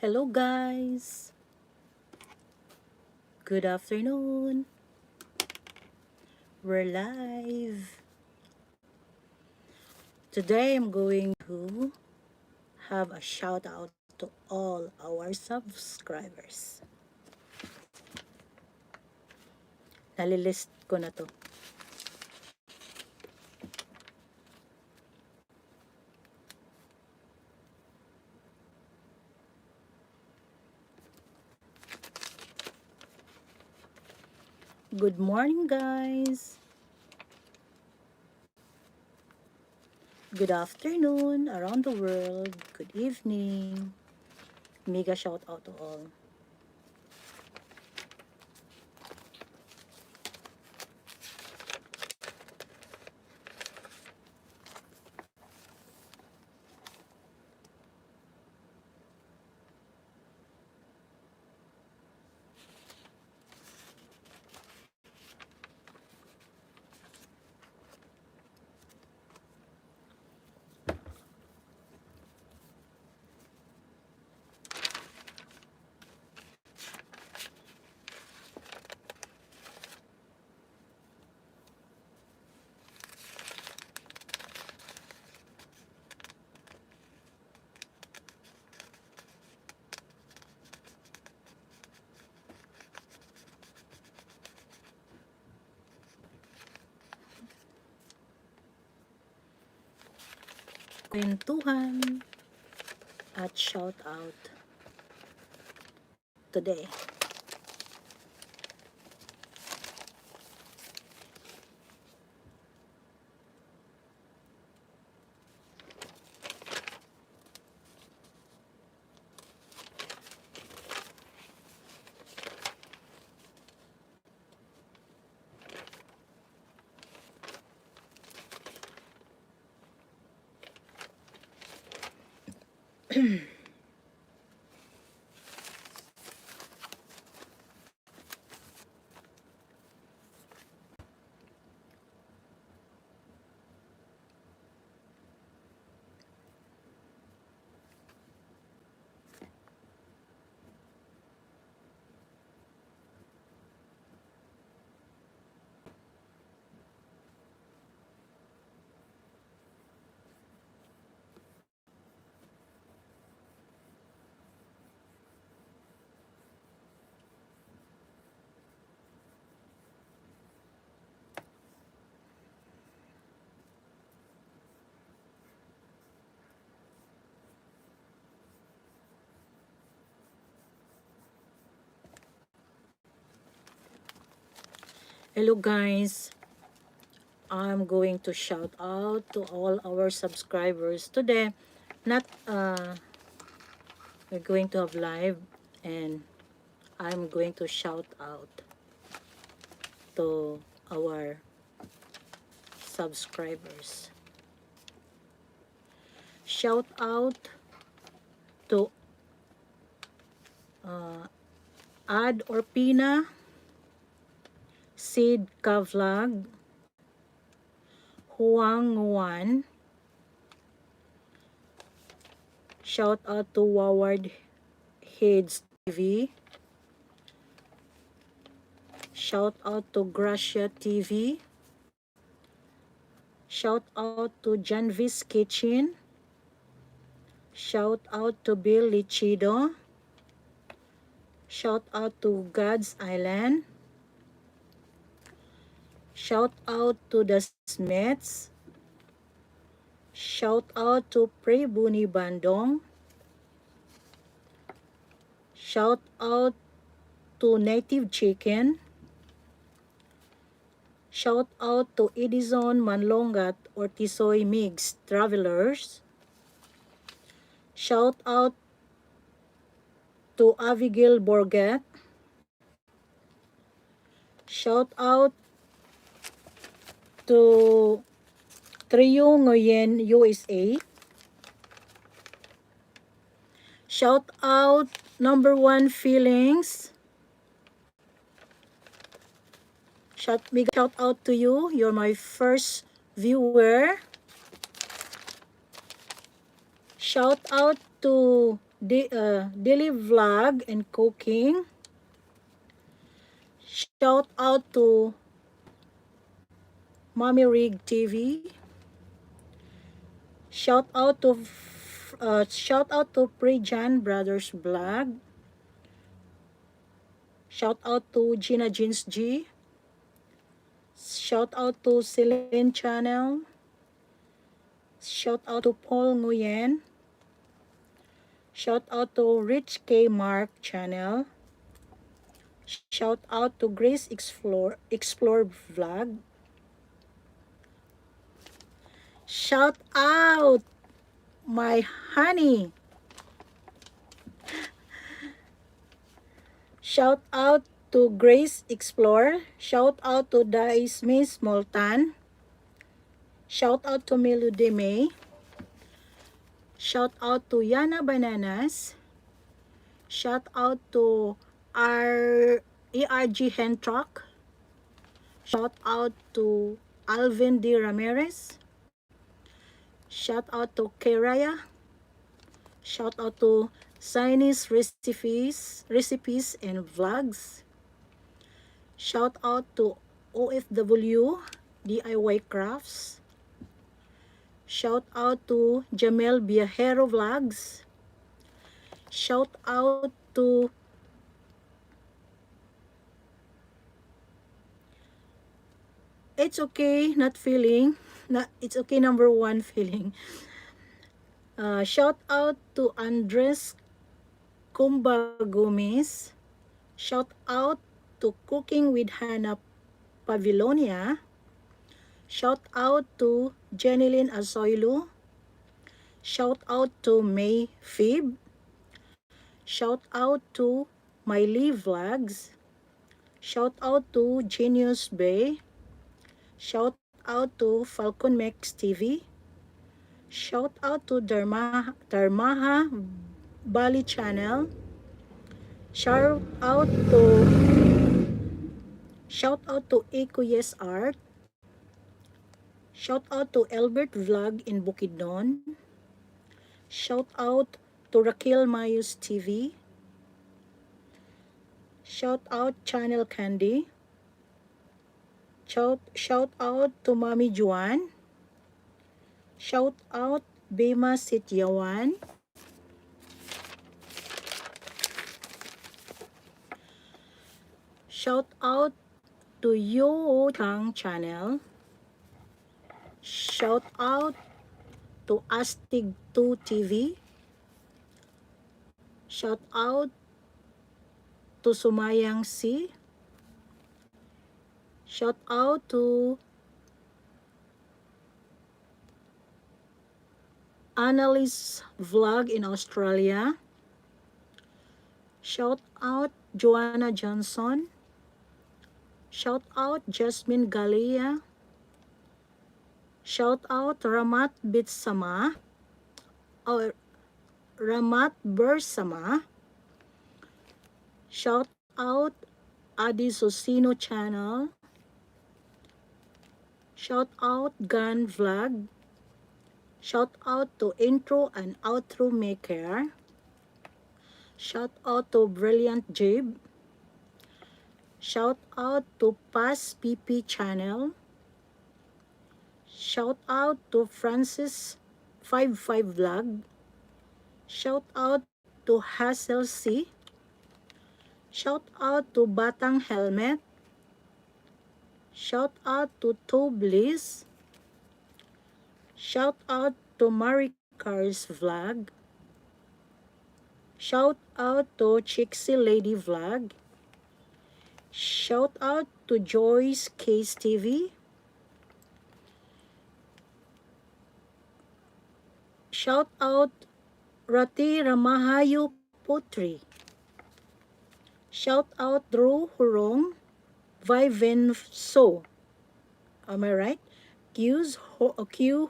Hello guys! Good afternoon! We're live! Today I'm going to have a shout out to all our subscribers. Nalilist ko na to. Good morning guys! Good afternoon around the world. Good evening. Mega shout out to all. Kwentuhan at shout out today. Hello guys! I'm going to shout out to all our subscribers today. Not we're going to have live, and I'm going to shout out to our subscribers. Shout out to Ad Orpina, Sid Kavlag, Huang Nguyen. Shout out to Waward Heads TV. Shout out to Gracia TV. Shout out to Janvis Kitchen. Shout out to Bill Lichido. Shout out to God's Island. Shout out to the Smiths. Shout out to Prebuni Bandong. Shout out to Native Chicken. Shout out to Edison Manlongat or Tisoy Migs Travelers. Shout out to Abigail Borget. Shout out to Trio Nguyen USA. Shout out number 1 Feelings. Shout out to you. You're my first viewer. Shout out to daily vlog and cooking. Shout out to Mommy Rig TV. Shout out to Prejan Brothers Vlog. Shout out to Gina Jeans G. Shout out to Celine Channel. Shout out to Paul Nguyen. Shout out to Rich K Mark Channel. Shout out to Grace Explore Vlog. Shout out my honey. Shout out to Grace Explore. Shout out to Daisy Smoltan. Shout out to Melody May. Shout out to Yana Bananas. Shout out to ERG Hentrock. Shout out to Alvin D. Ramirez. Shout out to Keraya. Shout out to Chinese recipes and vlogs. Shout out to OFW DIY Crafts. Shout out to Jamel Viajero Vlogs. Shout out to It's Okay Not Feeling. It's Okay number 1 feeling. Shout out to Andres Kumba Gomez. Shout out to Cooking with Hannah Pavilonia. Shout out to Jenilyn Azoilo. Shout out to May Fib. Shout out to Miley Vlogs. Shout out to Genius Bay. Shout out to Falcon Max TV. Shout out to Darmaha Bali Channel. Shout out to Eco Yes Art. Shout out to Albert Vlog in Bukidnon. Shout out to Raquel Mayus TV. Shout out Channel Candy. Shout out to Mami Juan. Shout out Bema Sityawan. Shout out to Yo Chang Channel. Shout out to Astig2 TV. Shout out to Sumayang C. Shout out to Annalise Vlog in Australia. Shout out Joanna Johnson. Shout out Jasmine Galia. Shout out Ramat Bitsama or Ramat Bersama. Shout out Adi Sosino Channel. Shout out Gun Vlog. Shout out to Intro and Outro Maker. Shout out to Brilliant Jib. Shout out to Pass PP Channel. Shout out to Francis 55 Vlog. Shout out to Hassel C. Shout out to Batang Helmet. Shout out to Bliss. Shout out to Marie Cars Vlog. Shout out to Chixie Lady Vlog. Shout out to Joyce Case TV. Shout out Rati Ramahayu Putri. Shout out Drew Hurong Vivenso. Am I right? Q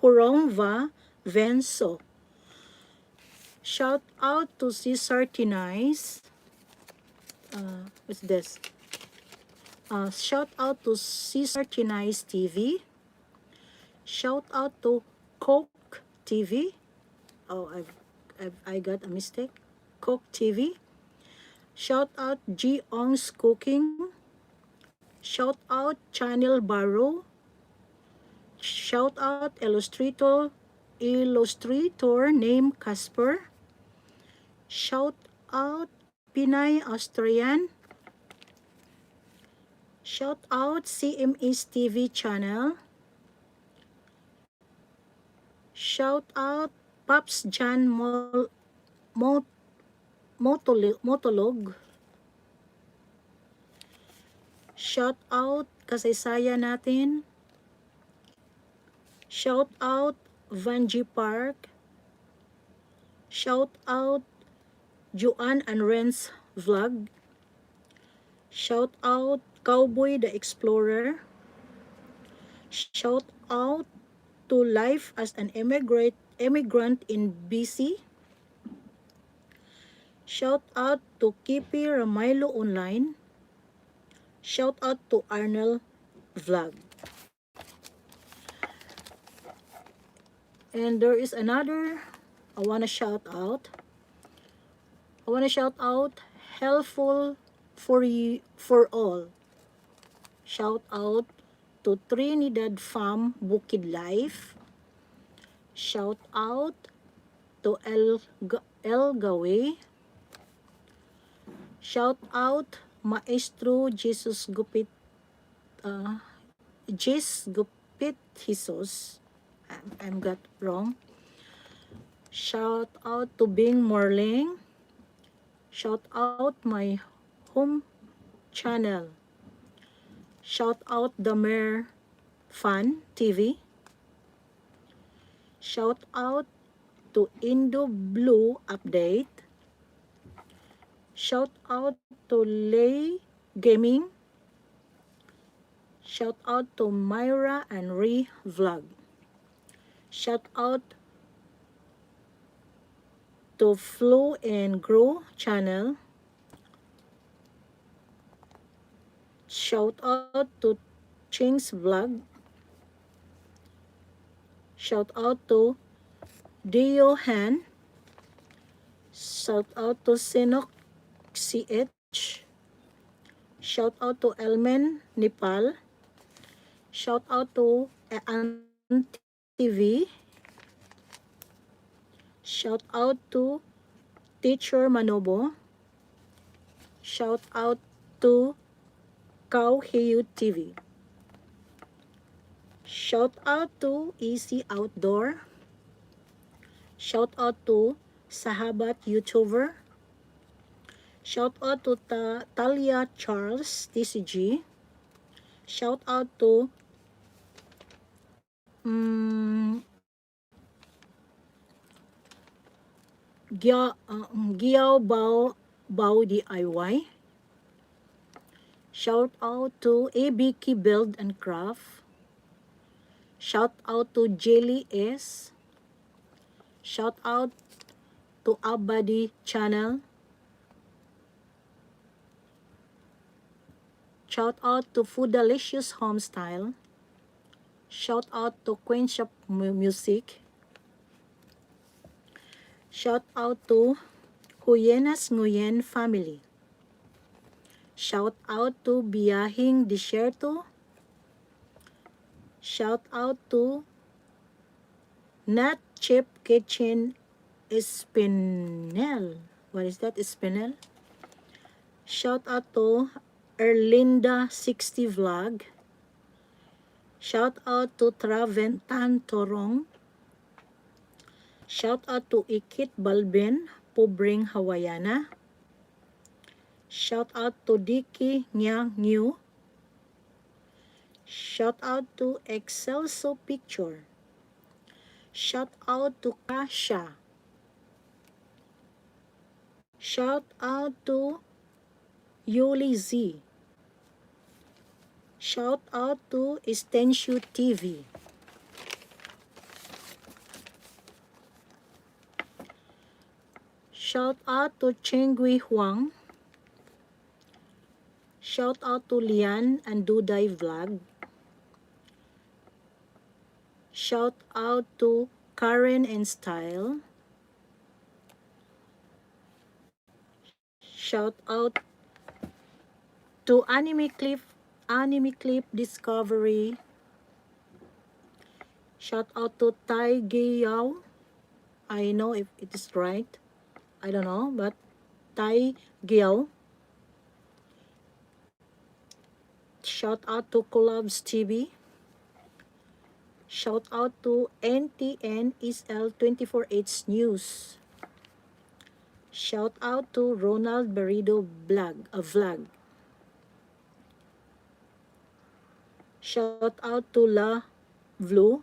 Hurong Va Venso. Shout out to Cesar Tinais. What's this? Shout out to Cesar Tinais TV. Shout out to Coke TV. Oh, I got a mistake. Cook TV. Shout out G-Ong's Cooking. Shout out Channel Barrow. Shout out illustrator named Casper. Shout out Pinay Austrian. Shout out CME's TV channel. Shout out Pops Jan Motolog. Shout out kasaysayan natin. Shout out Vanji Park. Shout out Juan and Ren's vlog. Shout out Cowboy the Explorer. Shout out to life as an immigrant in BC. Shout out to Kipi Ramaylo Online. Shout out to Arnold Vlog. And there is another I wanna shout out. Helpful for all. Shout out to Trinidad Farm Bukid Life. Shout out to El Gawe. Shout out Maestro Jesus Gupit Jesus. I'm got wrong. Shout out to Bing Morling. Shout out my home channel. Shout out the Mayor Fan TV. Shout out to Indo Blue Update. Shout out to Lay Gaming. Shout out to Myra and Ree Vlog. Shout out to Flow and Grow channel. Shout out to Ching's Vlog. Shout out to Dio Han. Shout out to Sinok CH. Shout out to Elmen Nepal. Shout out to TV. Shout out to Teacher Manobo. Shout out to Cow Heyu TV. Shout out to Easy Outdoor. Shout out to Sahabat YouTuber. Shout out to Talia Charles TCG. Shout out to Giao Bao DIY. Shout out to ABK Build and Craft. Shout out to Jelly S. Shout out to Abadi channel. Shout out to Foodalicious Homestyle. Shout out to Queen Shop Music. Shout out to Huyenas Nguyen family. Shout out to Biyahing Desierto. Shout out to Not Cheap Kitchen Espinel. What is that? Espinel? Shout out to Erlinda 60 Vlog. Shout out to Traventan Torong. Shout out to Ikit Balbin, Pobreng Hawaiana. Shout out to Dicky Nyang New. Shout out to Excelso Picture. Shout out to Kasha. Shout out to Yuli Z. Shout out to Estenshu TV. Shout out to Chengui Huang. Shout out to Lian and Duday Vlog. Shout out to Karen and Style. Shout out to Anime Clip Discovery. Shout out to Tai Giyao. I know if it is right. I don't know, but Tai Giyao. Shout out to Collabs TV. Shout out to NTN SL 24H News. Shout out to Ronald Berido vlog. Shout out to La Blue.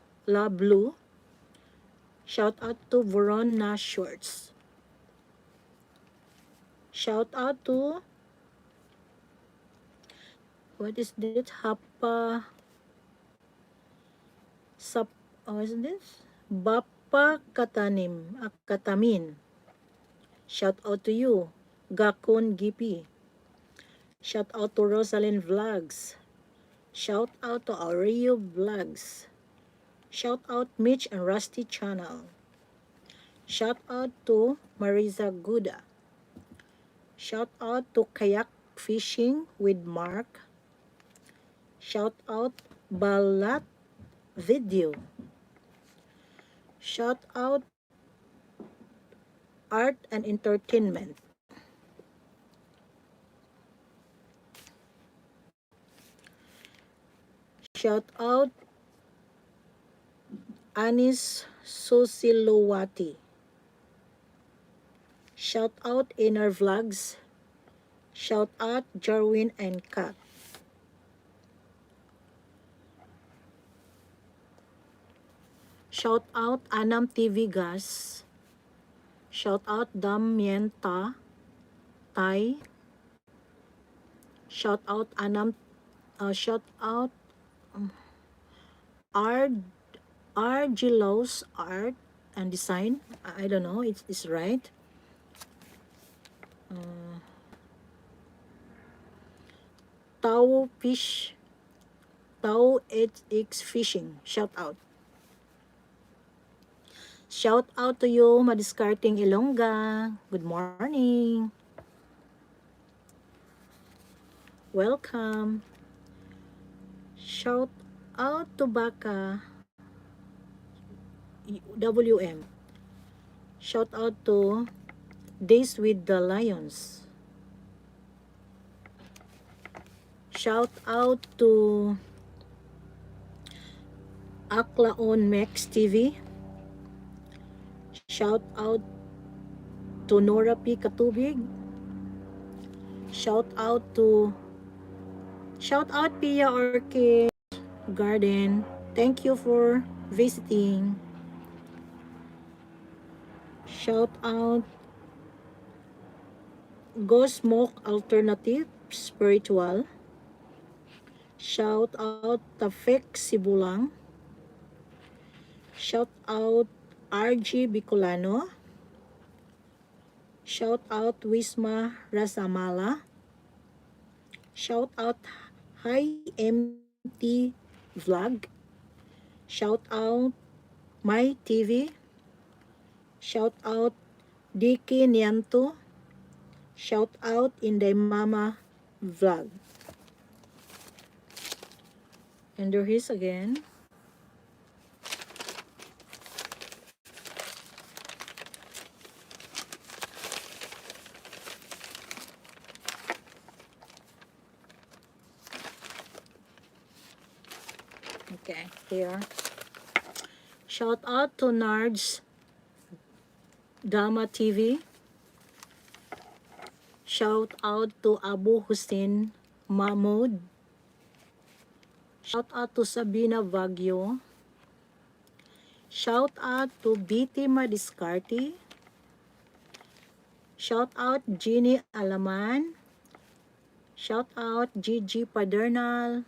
Shout out to Veron Nash Shorts. Shout out to, what is this? What is this? Bapa Katamin. Shout out to you, Gakon Gipi. Shout out to Rosalind Vlogs. Shout out to Aureo Vlogs. Shout out Mitch and Rusty Channel. Shout out to Marisa Guda. Shout out to Kayak Fishing with Mark. Shout out Balat Video. Shout out Art and Entertainment. Shout out Anis Susilowati. Shout out Inner Vlogs. Shout out Jarwin and Kat. Shout out Anam TV Gas. Shout out Damienta Tai. Shout out shout out Argilos Art and Design. I don't know, it's right. Tao HX Fishing. Shout out. Shout out to you, Madiskarting Ilongga. Good morning. Welcome. Shout out to Baka WM. Shout out to Days with the Lions. Shout out to Aklaon Mex TV. Shout out to Nora P. Katubig. Shout out Pia Orchid Garden. Thank you for visiting. Shout out Go Smoke Alternative Spiritual. Shout out Tafek Sibulang. Shout out RG Bicolano. Shout out Wisma Rasamala. Shout out Hi MT Vlog. Shout out My TV. Shout out Diki Nianto. Shout out Inday Mama Vlog. And there is again. Okay, here. Shout out to Nards Dama TV. Shout out to Abu Hussein Mahmoud. Shout out to Sabina Baguio. Shout out to BT Madiscarti. Shout out Jeannie Alaman. Shout out Gigi Padernal.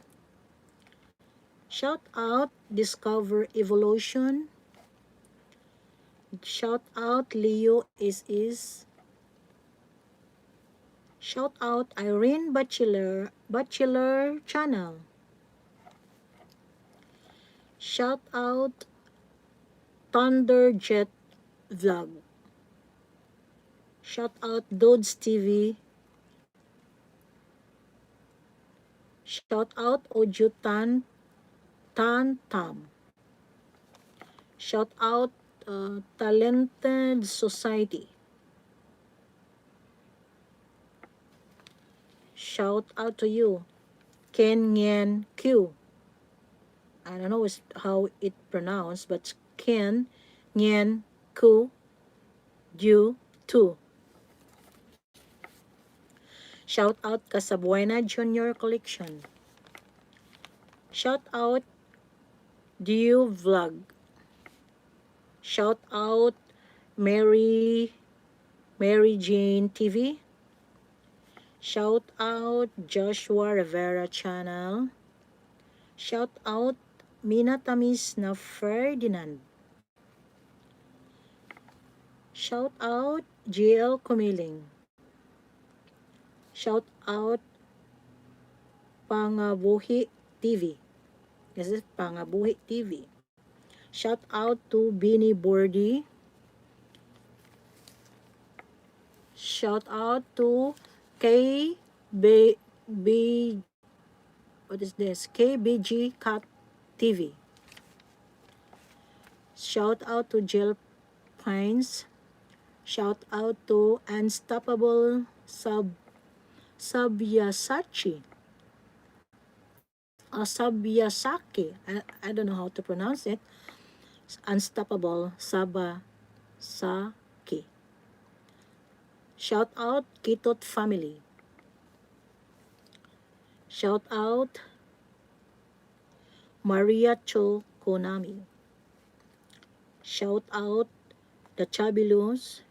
Shout out Discover Evolution. Shout out Leo is. Shout out Irene Bachelor Channel. Shout out Thunderjet Vlog. Shout out Dodes TV Shout out Ojutan Tan Tam. Shout out Talented Society. Shout out to you, Ken Nyen Q. I don't know how it pronounced, but Ken Nyen Q Ju 2. Shout out Casabuena Junior Collection. Shout out Dew Vlog. Shout out Mary Jane TV. Shout out Joshua Rivera Channel. Shout out Mina Tamis na Ferdinand. Shout out GL Kumiling. Shout out Pangabuhi TV. This is Pangabuhi TV. Shout out to Bini Bordy. Shout out to what is this? KBG Cat TV. Shout out to Jill Pines. Shout out to Unstoppable Sabyasaki. Sabyasaki. I don't know how to pronounce it. Unstoppable Sabasaki. Shout out Kitot Family. Shout out Maria Cho Konami. Shout out the Chabilus.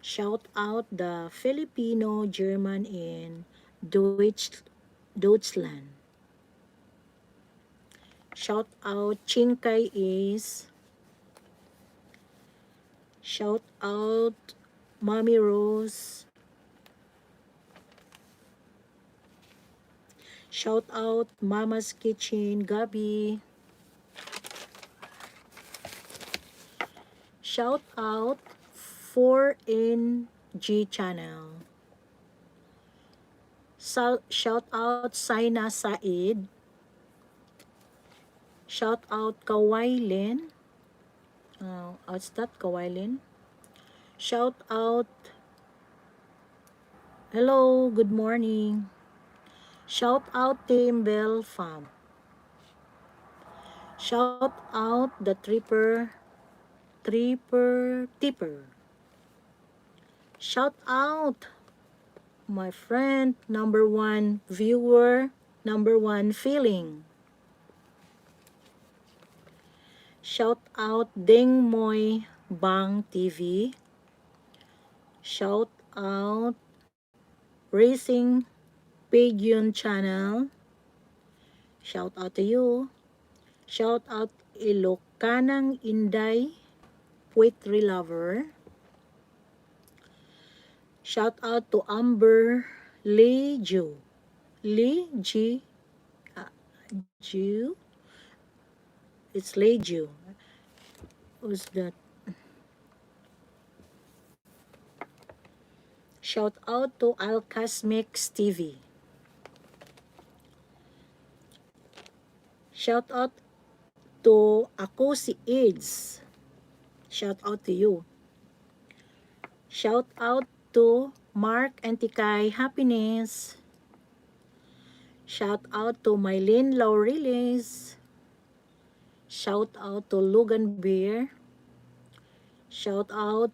Shout out the Filipino German in Deutschland. Shout out Chinkay is. Shout out Mommy Rose. Shout out Mama's Kitchen, Gabi. Shout out 4NG channel. Shout out Saina Said. Shout out Kawailin. What's that, Kawailin? Shout out. Hello, good morning. Shout out Team Bell Farm. Shout out the Tipper. Shout out my friend, number 1 viewer, number 1 feeling. Shout out Ding Moy Bang TV. Shout out Racing Pigeon Channel. Shout out to you. Shout out Ilocanang Inday Poetry Lover. Shout out to Amber Lee Ju. Ju. It's Lee Ju. Who's that? Shout out to Alcasmix TV. Shout out to Ako Si AIDS. Shout out to you. Shout out to Mark and Tikay Happiness. Shout out to Mylene Lauriles. Shout out to Logan Beer. Shout out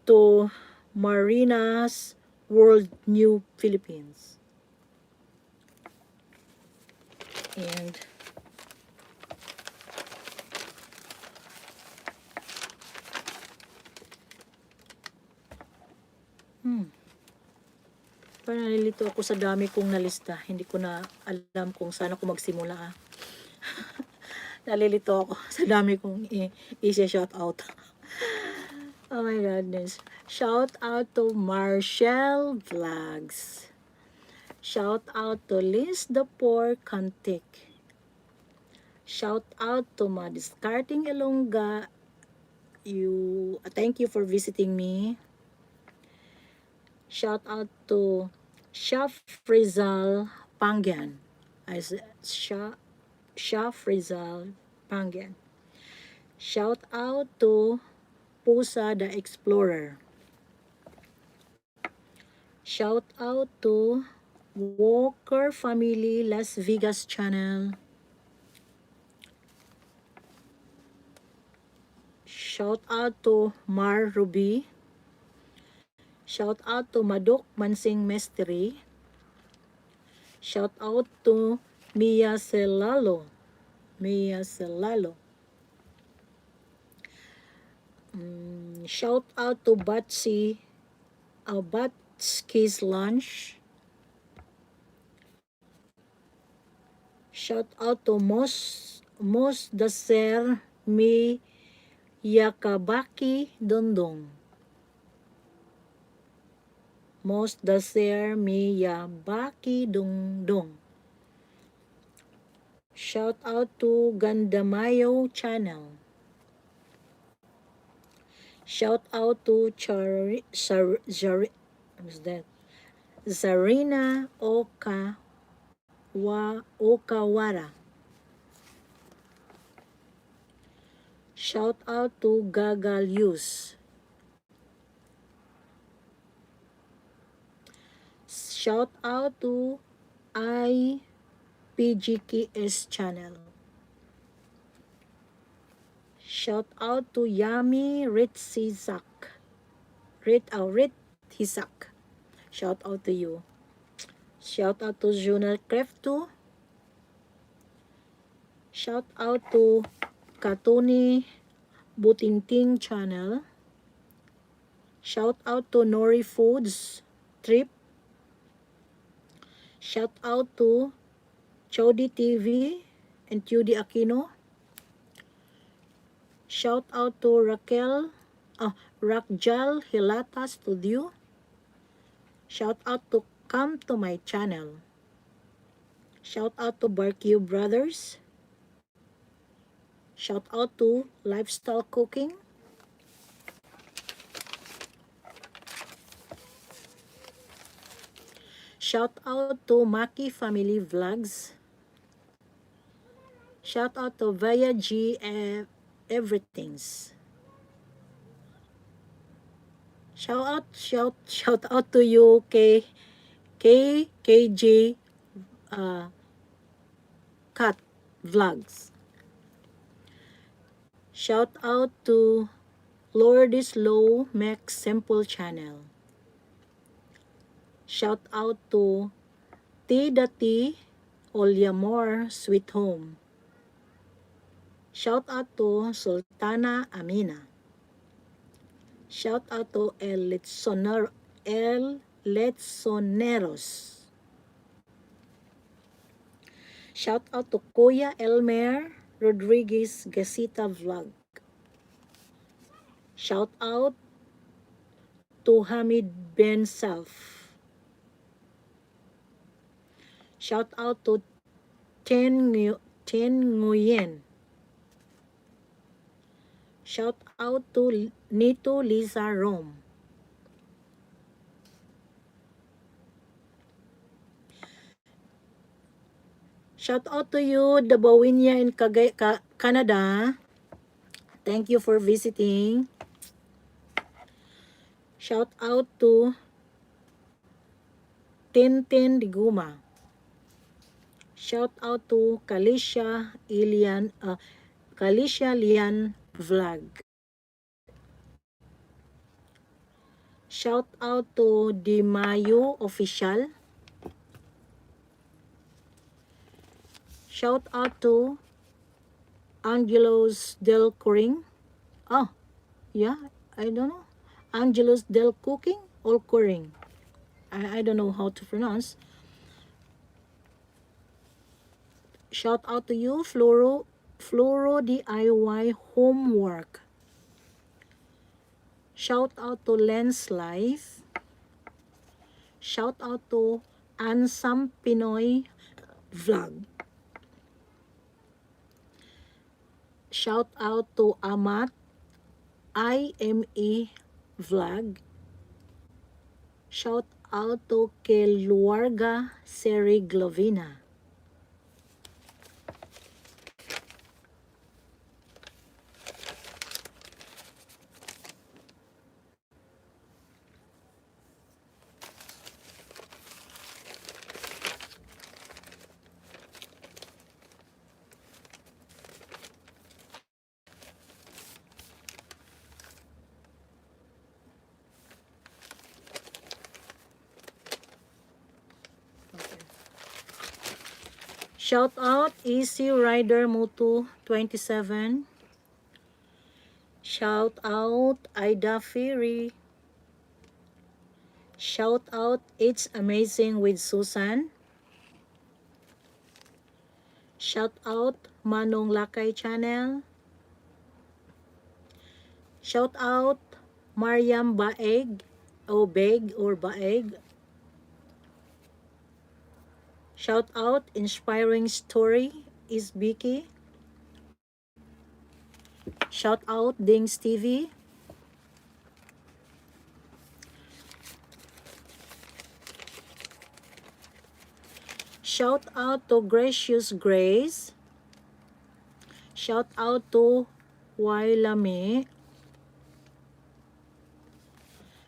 to Marina's World New Philippines. And parang nalilito ako sa dami kong nalista. Hindi ko na alam kung saan ako magsimula. Nalilito ako sa dami kong i-shout out. Oh my goodness. Shout out to Marshall Vlogs. Shout out to Liz the Poor Kantik. Shout out to Madiscarting Ilongga. Thank you for visiting me. Shout out to Chef Rizal Pangyan. Chef Rizal Pangyan. Shout out to Pusa the Explorer. Shout out to Walker Family Las Vegas Channel. Shout out to Mar Ruby. Shout out to Madok Mansing Mystery. Shout out to Mia Celalo. Mia Celalo. Shout out to Batski's Lunch. Shout out to Mos Daser Mi Yakabaki Dondong. Mos Daser Mi Yabaki Dondong. Shout out to Gandamayo Channel. Shout out to Zarina Okawara. Shout out to Gagalius. Shout out to IPGKS channel. Shout out to Yami Rithisak. Rithisak. Shout out to you. Shout out to Journal Crefto. Shout out to Katuni Butingting channel. Shout out to Nori Foods Trip. Shout out to Chody TV and Tudy Aquino. Shout out to Rakjal Hilata Studio. Shout out to Come to My channel. Shout out to Barbecue Brothers. Shout out to Lifestyle Cooking. Shout out to Maki Family Vlogs. Shout out to Via G Everythings. Shout out to you KJ Cat Vlogs. Shout out to Lordis Low Max Simple channel. Shout out to T Olyamor Sweet Home. Shout out to Sultana Amina. Shout out to El Letsoneros. Shout out to Kuya Elmer Rodriguez Gasita Vlog. Shout out to Hamid Ben Self. Shout out to Ten Nguyen. Shout out to Nito Liza Rome. Shout out to you, the Bawinya in Canada. Thank you for visiting. Shout out to Tintin Diguma. Shout out to Kalisha Lian Vlog. Shout out to Dimayo Official. Shout out to Angelos Del Curing. Oh, yeah, I don't know. Angelos Del Cooking or Curing. I don't know how to pronounce. Shout out to you, Floro DIY Homework. Shout out to Lens Life. Shout out to Ansam Pinoy Vlog. Shout out to Amat IME Vlog. Shout out to Keluarga Seri Glovina. Shout out Easy Rider Moto 27. Shout out Ida Fury. Shout out It's Amazing with Susan. Shout out Manong Lakay Channel. Shout out Mariam Baeg o Beg or Baeg. Shout out Inspiring Story is Vicky. Shout out Dings TV. Shout out to Gracious Grace. Shout out to Wailame.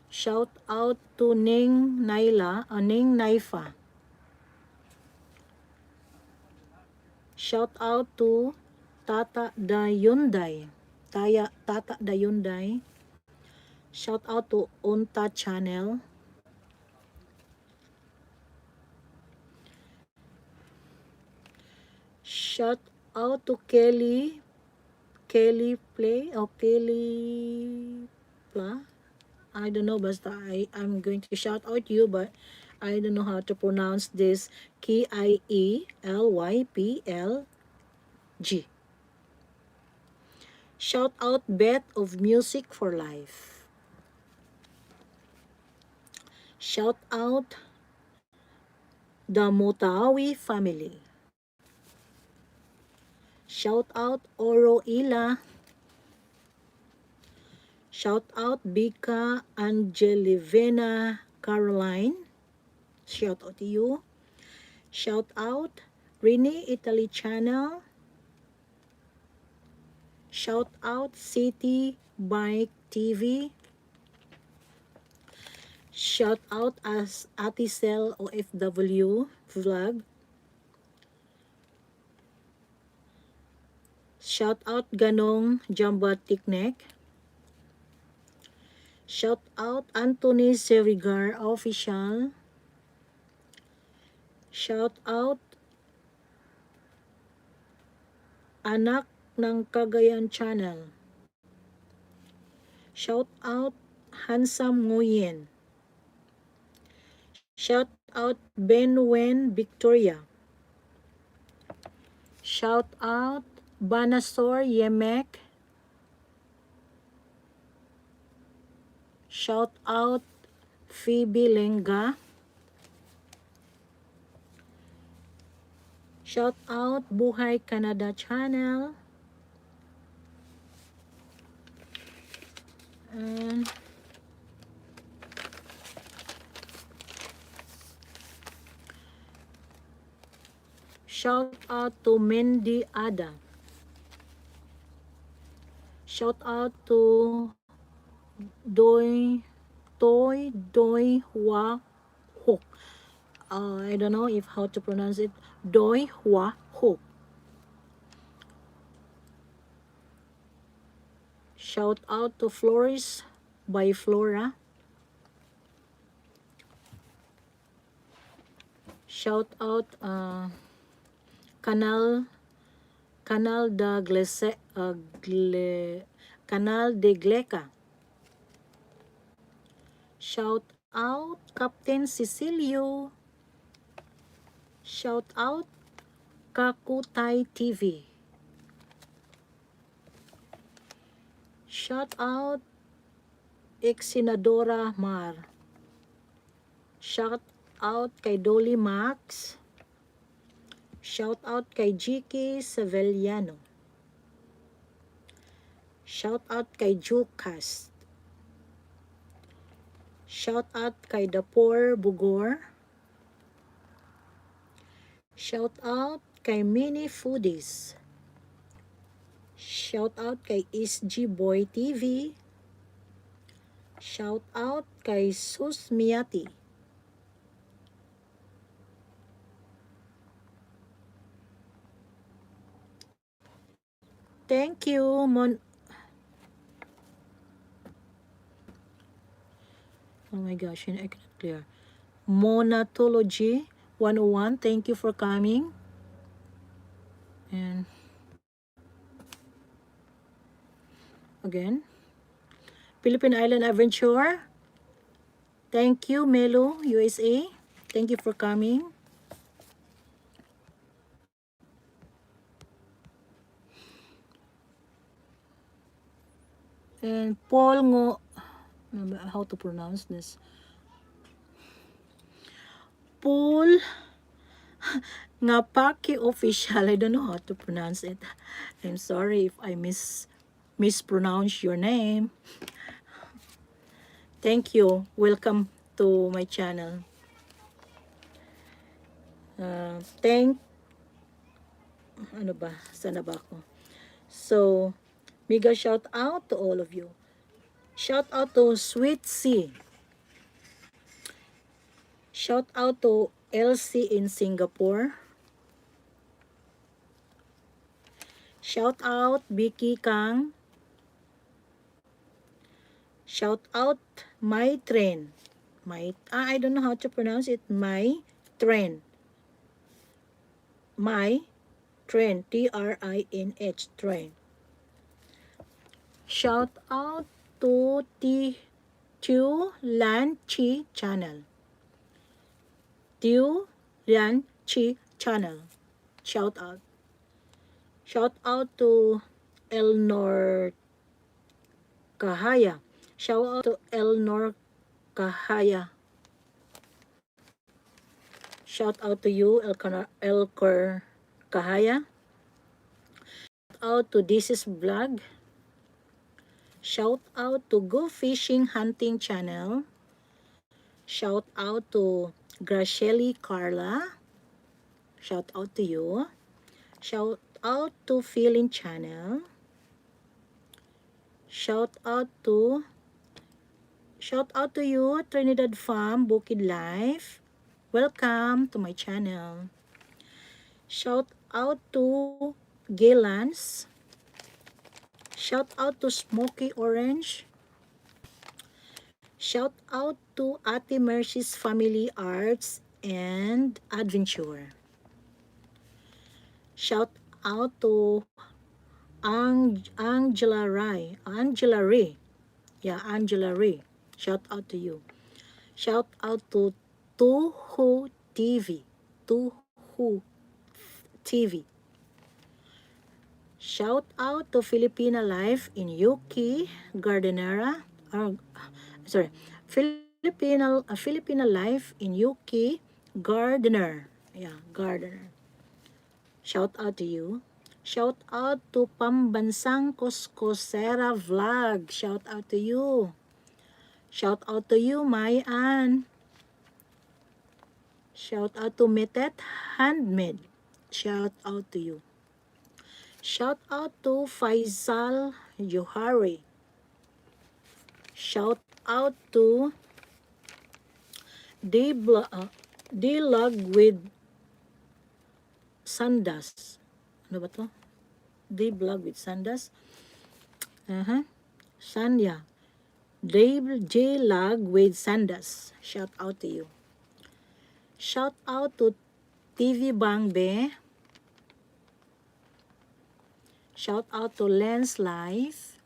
Shout out to Ning Naila, Ning Naifa. Shout out to Tata Dayunday. Tata Dayunday. Shout out to Unta Channel. Shout out to Kelly Play or Kelly Pla. I don't know, but I'm going to shout out you, but I don't know how to pronounce this. KIELYPLG. Shout out Beth of Music for Life. Shout out the Motawi family. Shout out Oro Ila. Shout out Bika Angelivena Caroline. Shout out to you. Shout out Rini Italy Channel. Shout out City Bike TV. Shout out as Atisel OFW Vlog. Shout out Ganong Jamba Tiknek. Shout out Anthony Serigar Official. Shout out Anak ng Cagayan Channel. Shout out Handsome Nguyen. Shout out Benwen Victoria. Shout out Banasor Yemek. Shout out Phoebe Lenga. Shout out Buhay Canada Channel. And shout out to Mendy Ada. Shout out to Doi Hua Ho. I don't know if how to pronounce it. Doi Hua Ho. Shout out to Flores by Flora. Shout out Canal Canal de Gleca. Shout out Captain Cecilio. Shout out Kakutay TV. Shout out Exinadora Mar. Shout out kay Dolly Max. Shout out kay Jiki Seveliano. Shout out kay Jucast. Shout out kay Dapor Bugor. Shout out kay Mini Foodies. Shout out kay SG Boy TV. Shout out kay Sus Miati. Thank you, oh my gosh, I cannot clear. Monatology 101, thank you for coming. And again, Philippine Island Adventure. Thank you, Melo, USA. Thank you for coming. And Paul Ngo, how to pronounce this? Paul Ngapaki Official. I don't know how to pronounce it. I'm sorry if I mispronounce your name. Thank you. Welcome to my channel. Ano ba? Sana ba ako? So, mega shout out to all of you. Shout out to Sweet C. Shout out to LC in Singapore. Shout out Vicky Kang. Shout out My Train. I don't know how to pronounce it. My Train. My Train. Trinh. Train. Shout out to Tiu Lan Chi channel. Tiu Lan Chi channel. Shout out. Shout out to Elnor Kahaya. Shout out to Elnor Kahaya. Shout out to you, Elkor Kahaya. Shout out to This is Vlog. Shout out to Go Fishing Hunting channel. Shout out to Gracieli Carla. Shout out to you. Shout out to Feeling channel. Shout out to you, Trinidad Farm Bukid Life. Welcome to my channel. Shout out to Gilans. Shout out to Smoky Orange. Shout out to Ate Mercy's Family Arts and Adventure. Shout out to Angela Ray. Yeah, Angela Ray. Shout out to you. Shout out to Tuhu TV. Tuhu TV. Shout out to Filipina Life in UK, Gardenera. Filipina Life in UK, Gardener. Yeah, Gardener. Shout out to you. Shout out to Pambansang Koskosera Vlog. Shout out to you. Shout out to you, Mayan. Shout out to Metet Handmade. Shout out to you. Shout out to Faisal Johari. Shout out to D-Log with Sandas. Ano ba to? D-Blog with Sandas. Sanya. Dave J. Lag with Sandas. Shout out to you. Shout out to TV Bangbe. Shout out to Lens Life.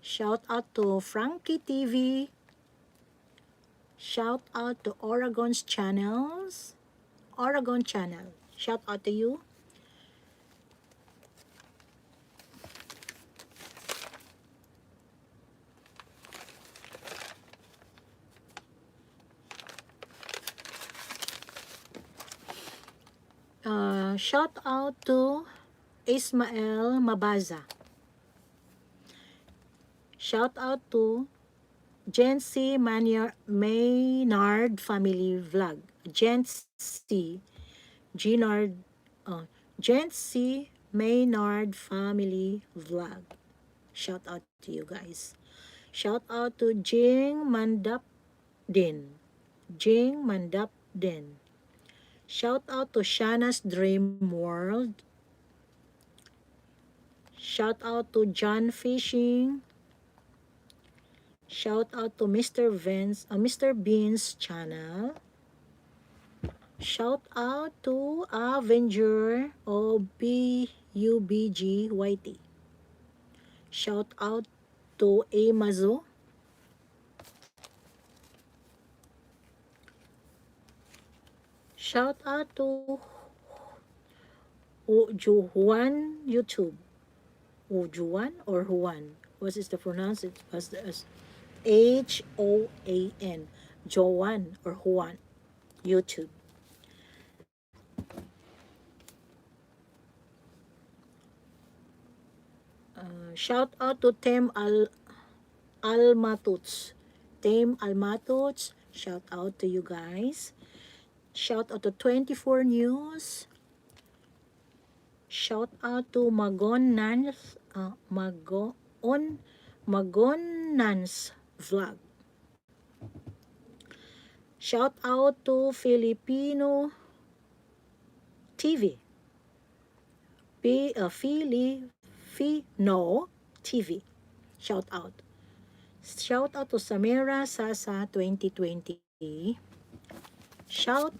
Shout out to Frankie TV. Shout out to Oregon's channels. Oregon channel. Shout out to you. Shout out to Ismael Mabaza. Shout out to Maynard family vlog. Jen C. Ginard, Jen C. Maynard family vlog. Shout out to you guys. Shout out to Jing Mandap Din. Jing Mandap Din. Shout out to Shana's Dream World. Shout out to John Fishing. Shout out to Mr. Bean's channel. Shout out to Avenger OBUBGYT. Shout out to Amazo. Shout out to Juan YouTube. Juan or Juan? What is the pronounce? It was HOAN. Joan or Juan YouTube. Shout out to Almatuts. Tame Almatuts. Shout out to you guys. Shout out to 24 News. Shout out to Magonans Vlog. Shout out to Filipino TV. Filipino TV. Shout out. Shout out to Samira Sasa 2020. Shout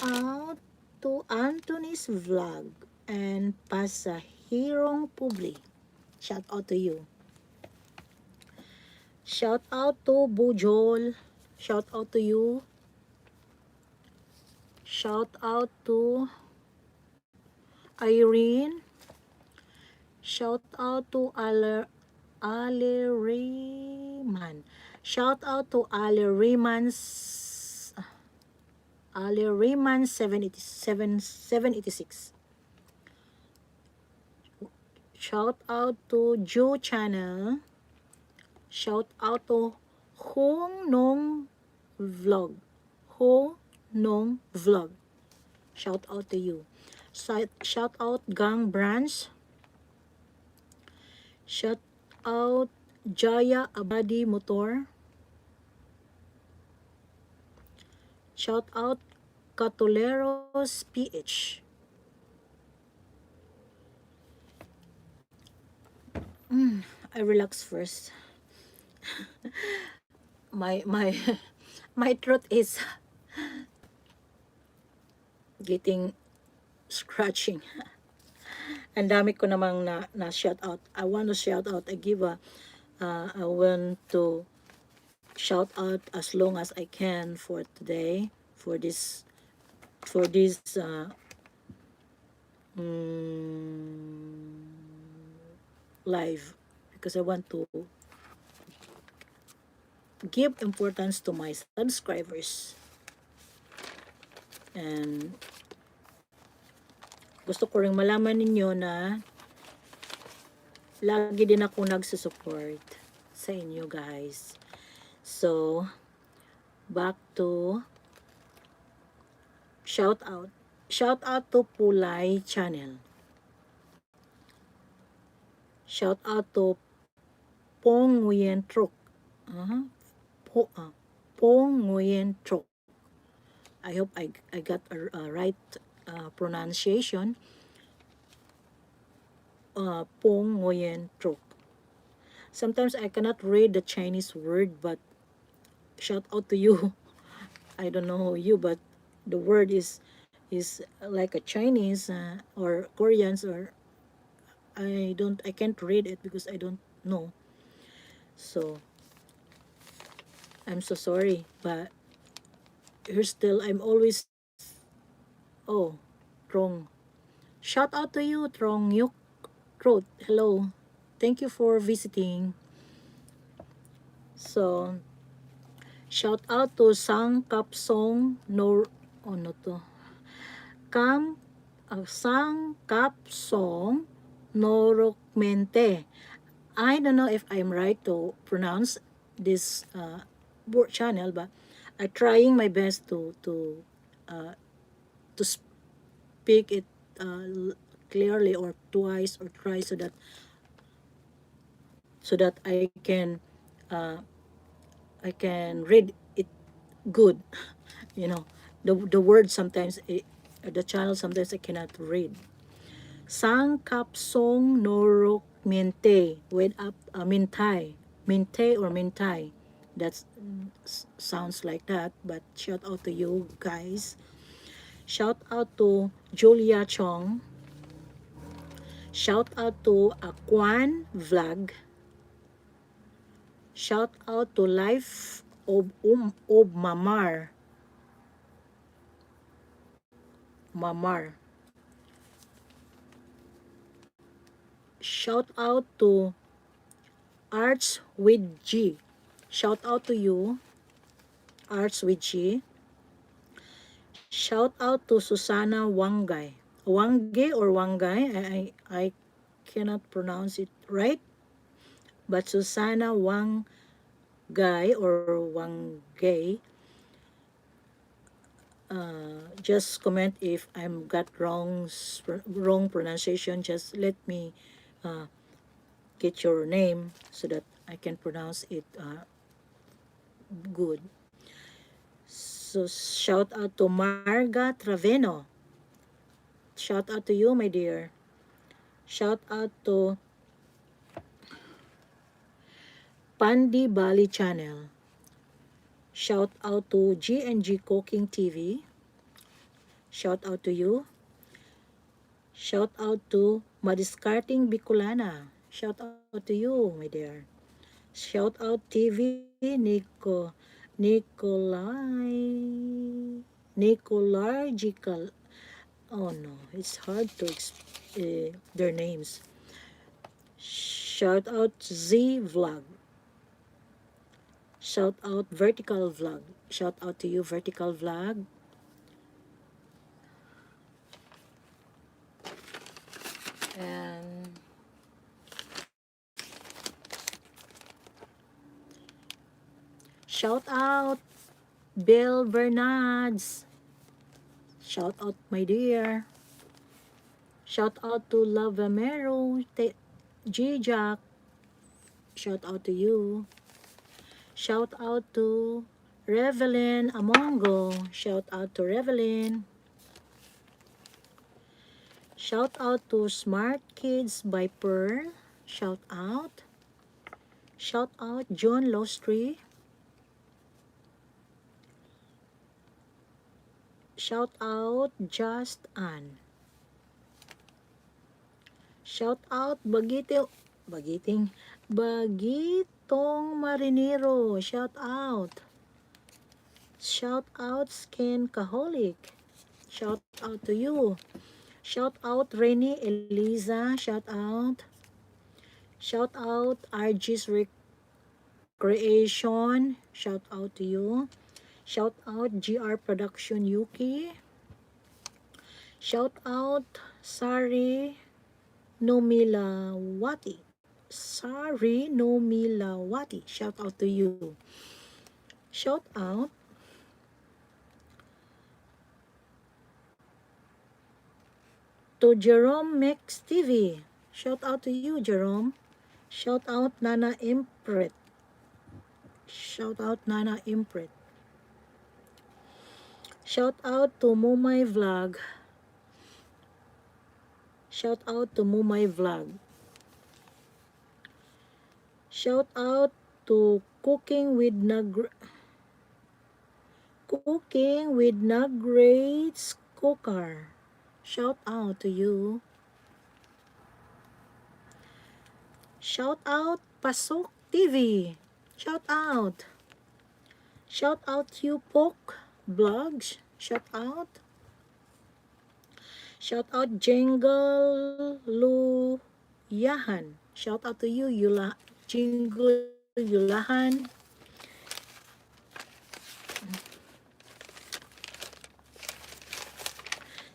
out to Anthony's Vlog and Pasahirong Publi. Shout out to you. Shout out to Bujol. Shout out to you. Shout out to Irene. Shout out to Aleriman. Shout out to Aleriman 786. Shout out to Joe Channel. Shout out to Hong Nong Vlog. Hong Nong Vlog. Shout out to you. Shout out Gang Branch. Shout out Jaya Abadi Motor. Shout out Catoleros PH. I relax first. my my throat is getting scratching. Ang dami ko namang na shout out. I want to shout out. I want to shout out as long as I can for today, for this live, because I want to give importance to my subscribers, and gusto ko ring malaman ninyo na lagi din ako nagsusupport sa inyo guys. So back to shout out. Shout out to Pulay Channel. Shout out to Pong Nguyen Truk. Pong Nguyen Truk. I hope I got a right pronunciation. Pong Nguyen Truk. Sometimes I cannot read the Chinese word, but shout out to you. I don't know you, but the word is like a Chinese or Koreans, or I can't read it because I don't know. So I'm so sorry, but here's still I'm always Trong. Shout out to you, Trong Yuk Road. Hello. Thank you for visiting. So shout out to Sang Kapsong Sang Kapsong Norokmente. I don't know if I'm right to pronounce this channel, but I trying my best uh, to speak it clearly, or twice or thrice, so that uh, I can read it good. You know, the word sometimes the channel sometimes I cannot read. Sang kapsong norok minte with up minte or mintai. That's sounds like that, but shout out to you guys. Shout out to Julia Chong. Shout out to Aquan Vlog. Shout out to Life of Mamar. Shout out to Arts with G. Shout out to you, Arts with G. Shout out to Susana Wangay. Wangge or Wangay, I cannot pronounce it right. But Susana Wangay or Wangay, just comment if I'm got wrong pronunciation. Just let me uh, get your name so that I can pronounce it good. So shout out to Marga Traveno. Shout out to you, my dear. Shout out to Pandi Bali Channel. Shout out to G&G Cooking TV. Shout out to you. Shout out to Madiskarting Bicolana. Shout out to you, my dear. Shout out TV Nicolai Oh no, it's hard to their names. Shout out Z Vlog. Shout out Vertical Vlog. Shout out to you, Vertical Vlog. And shout out Bill Bernards. Shout out, my dear. Shout out to Lavamero G-Jack. Shout out to you. Shout out to Revelyn Amongo. Shout out to Revelyn. Shout out to Smart Kids by Pearl. Shout out. Shout out John Lostry. Shout out Just Ann. Shout out Bagitong Marinero. Shout out. Shout out Skin Kaholic. Shout out to you. Shout out Rennie Eliza. Shout out. Shout out RG's Recreation. Shout out to you. Shout out GR Production Yuki. Shout out Sari Nomilawati. Sari Nomilawati. Shout out to you. Shout out to Jerome Mix TV. Shout out to you, Jerome. Shout out Nana Impret. Shout out Nana Impret. Shout out to Mumay Vlog. Shout out to Mumay Vlog. Shout out to Cooking with Nagrates Cooker. Shout out to you. Shout out Pasok TV. Shout out. Shout out you Poke Vlogs. Shout out. Shout out Jingle Luyahan. Shout out to you, Jingle Yulahan.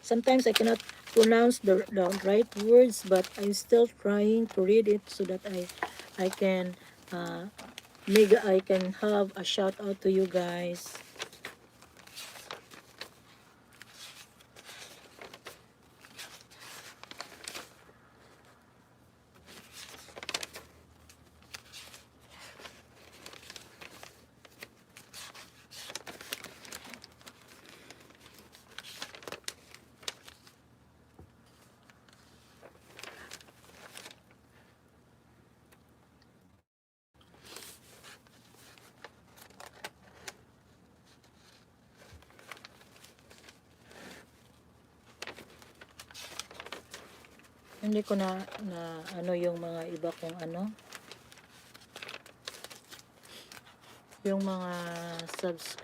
Sometimes I cannot pronounce the right words, but I'm still trying to read it so that I can maybe I can have a shout out to you guys. Hindi ko na ano yung mga iba kong ano, yung mga subs.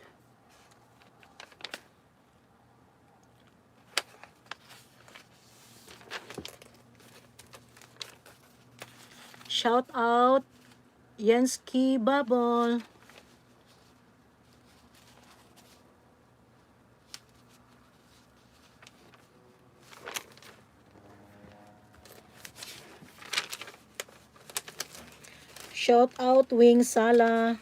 Shout out Yansky Bubble. Shout out Wing Sala.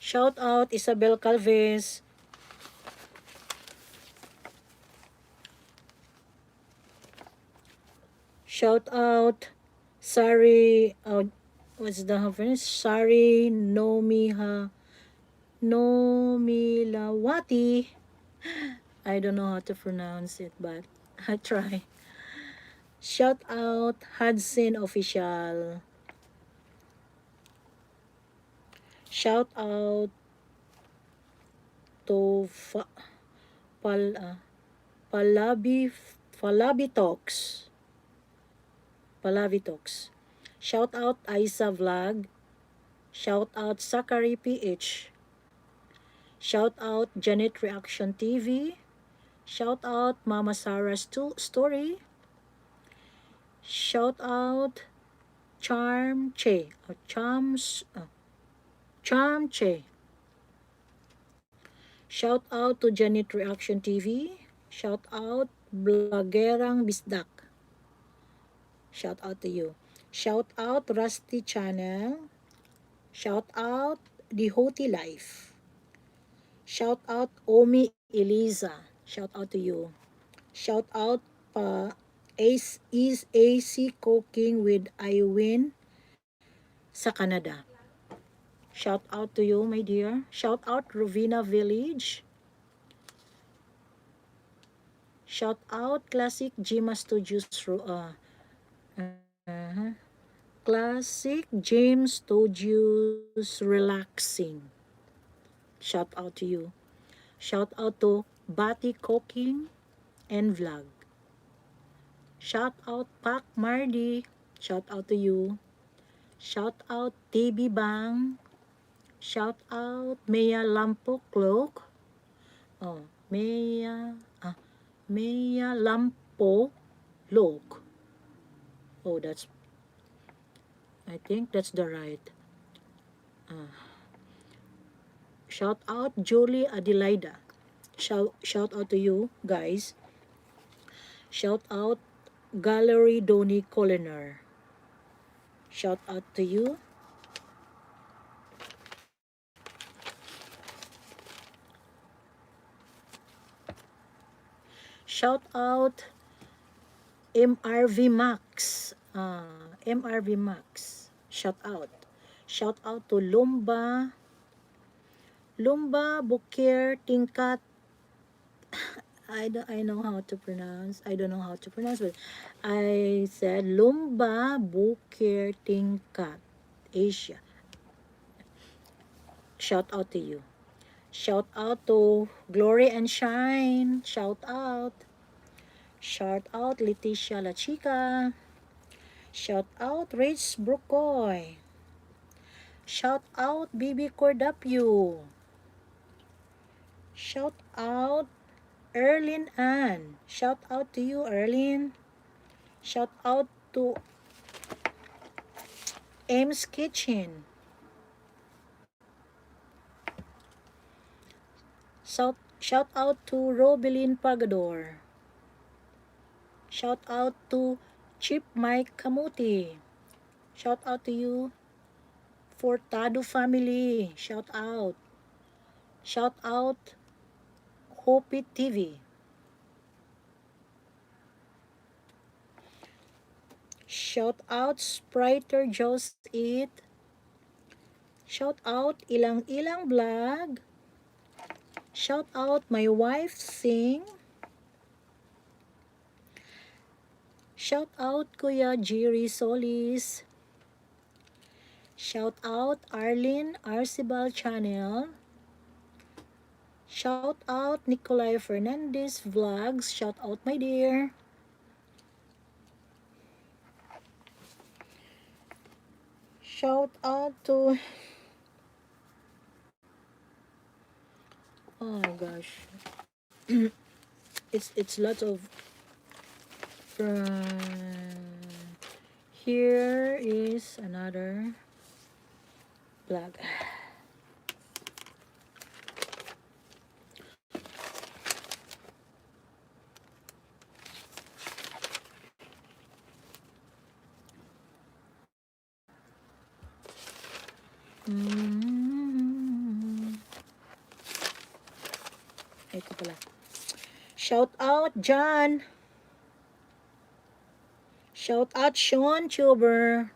Shout out Isabel Calves. Shout out Sari, what's the reference? Sari Nomilawati. I don't know how to pronounce it, but I try. Shout out Hudson Official. Shout out to Pal, Palabi Palabi Talks. Palavi Talks. Shout out Isa Vlog. Shout out Zachary PH. Shout out Janet Reaction TV. Shout out Mama Sarah's Story. Shout out Charm Che. Charm Che. Shout out to Janet Reaction TV. Shout out Blagerang Bisdak. Shout out to you. Shout out Rusty Channel. Shout out The Hoti Life. Shout out Omi Eliza. Shout out to you. Shout out is AC Cooking with Iwin sa Canada. Shout out to you, my dear. Shout out Rovina Village. Shout out Classic Gima Studios. Classic James Studios Relaxing. Shout out to you. Shout out to Bati Cooking and Vlog. Shout out Pak Mardi. Shout out to you. Shout out TB Bang. Shout out Mea Lampo Cloak. Oh, Mea Lampo Log. Oh, I think that's the right. Shout out Julie Adelaida. Shout out to you guys. Shout out Gallery Donny Colliner. Shout out to you. Shout out MRV Max. MRV Max. Shout out. Shout out to Lumba Bukir Tingkat I know how to pronounce. I don't know how to pronounce, but I said Lumba Bukir Tingkat Asia. Shout out to you. Shout out to Glory and Shine. Shout out. Shout out Leticia La Chica. Shout out Rich Brucoy. Shout out Bibi Cordapio. Shout out Erlyn Ann. Shout out to you, Erlyn. Shout out to Ames Kitchen. Shout out to Robelin Pagador. Shout out to Chip Mike Kamuti. Shout out to you, Fortado family. Shout out. Shout out Hopi TV. Shout out Spriter Just Eat. Shout out Ilang Ilang Vlog. Shout out my wife Sing. Shout out Kuya Jerry Solis. Shout out Arlene Arcibal Channel. Shout out Nicolai Fernandez Vlogs. Shout out my dear. Shout out to, oh my gosh, it's lots of, here is another vlog. Ito pala. Shout out John. Shout out Sean Tuber.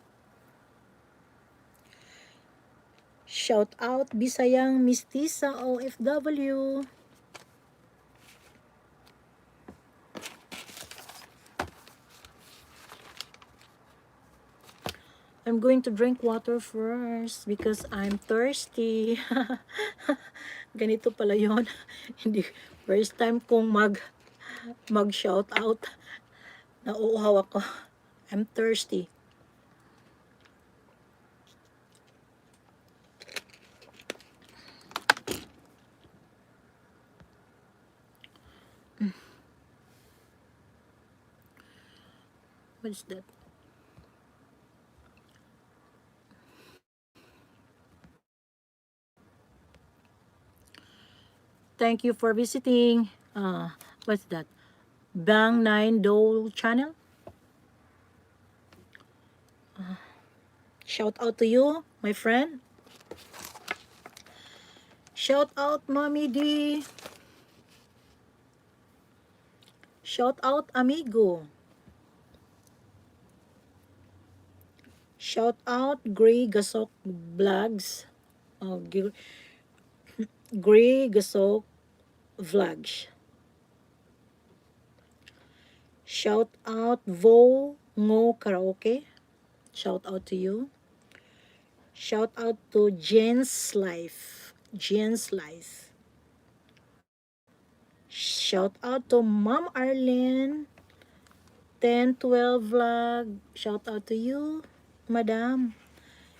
Shout out Bisayang Mistisa OFW. I'm going to drink water first because I'm thirsty. Ganito pala yon. Hindi, first time kong mag shout out. Nauuhaw ako. I'm thirsty. What is that? Thank you for visiting. What's that? Bang 9 Dole channel. Shout out to you, my friend. Shout out Mommy D. Shout out amigo. Shout out Gray Gasok Vlogs. Oh, Gray Gasok Vlogs. Shout out Vo Ngo Karaoke. Shout out to you. Shout out to Jen's Life. Jen's Life. Shout out to Mom Arlene. 1012 Vlog. Shout out to you, Madam.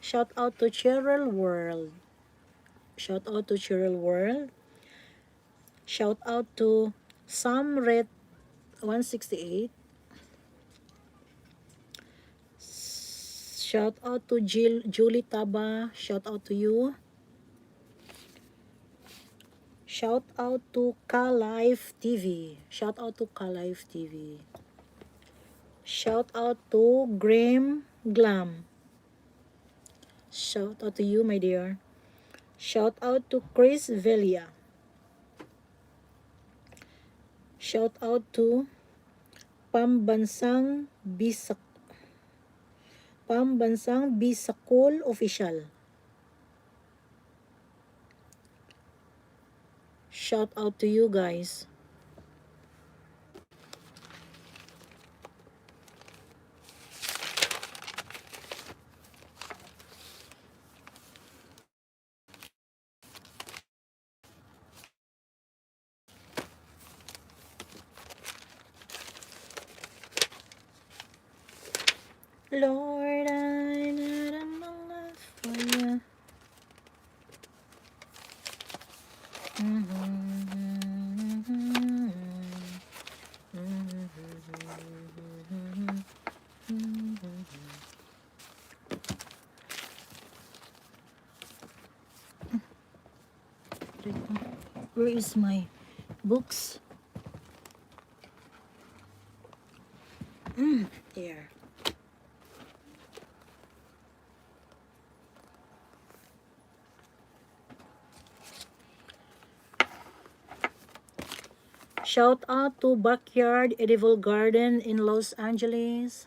Shout out to Cheryl World. Shout out to Cheryl World. Shout out to Samret 168. Shout out to Julie Taba. Shout out to you. Shout out to Ka-Life TV. Shout out to Ka-Life TV. Shout out to Graham Glam. Shout out to you, my dear. Shout out to Chris Velia. Shout out to Pambansang Bisakol Official. Shout out to you guys. Lord, I need a life for you. Where is my books? Here. Shout out to Backyard Edible Garden in Los Angeles.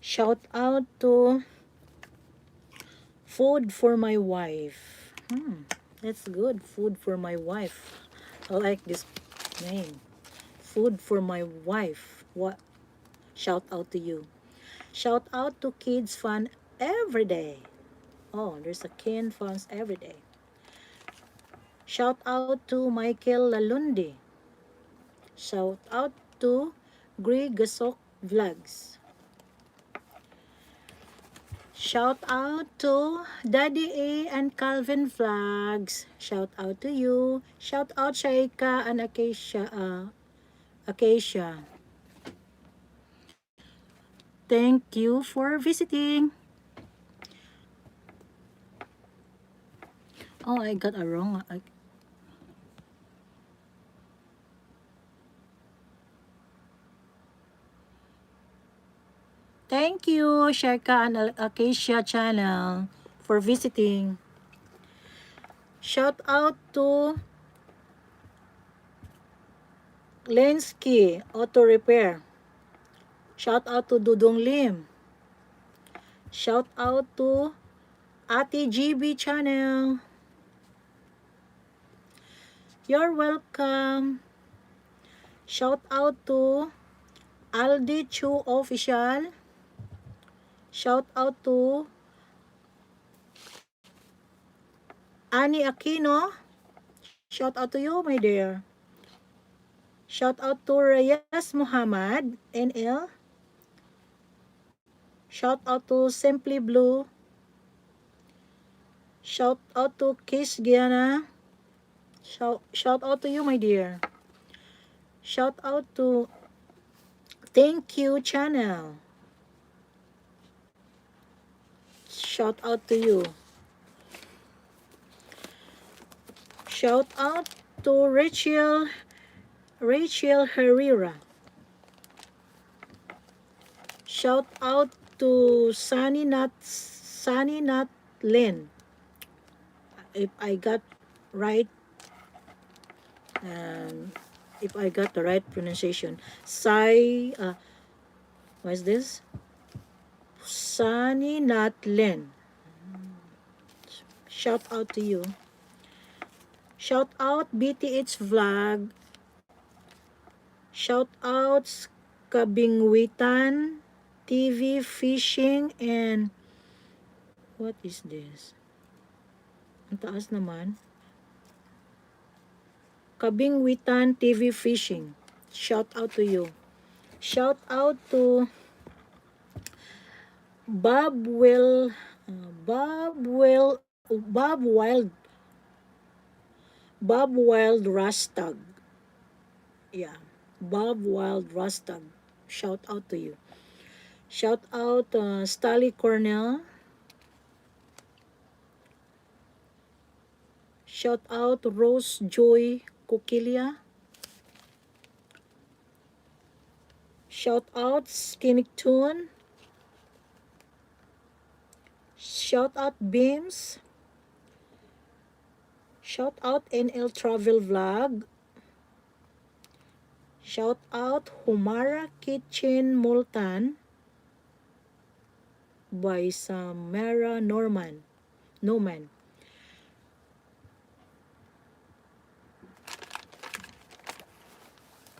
Shout out to Food for My Wife. That's good. Food for My Wife. I like this name. Food for My Wife. What? Shout out to you. Shout out to Kids Fun every day. Oh, there's a Kin Fun every day. Shout out to Michael Lalundi. Shout out to Greg Gasok Vlogs. Shout out to Daddy A and Calvin Vlogs. Shout out to you. Shout out Shaika and Acacia. Thank you for visiting. Oh, I got a wrong. Thank you, Shaika and Acacia channel for visiting. Shout out to Lensky Auto Repair. Shout out to Dudong Lim. Shout out to Ate GB channel. You're welcome. Shout out to Aldi Chu Official. Shout out to Annie Aquino. Shout out to you, my dear. Shout out to Reyes Muhammad NL. Shout out to Simply Blue. Shout out to Kiss Giana. Shout out to you, my dear. Shout out to Thank You channel. Shout out to you. Shout out to Rachel Herrera. Shout out to Sunny Nut Lynn. If I got right, if I got the right pronunciation. What is this? Sunny Nut Lynn. Shout out to you. Shout out BTH Vlog. Shout out Kabingwitan TV Fishing and what is this? Ang taas naman. Kabingwitan TV Fishing. Shout out to you. Shout out to Bob Wild Rustag. Yeah. Bob Wild Rustag. Shout out to you. Shout out Stally Cornell. Shout out Rose Joy Kukilia. Shout out Skinny Tune. Shout out Beams. Shout out NL Travel Vlog. Shout out Humara Kitchen Multan by Samara Norman.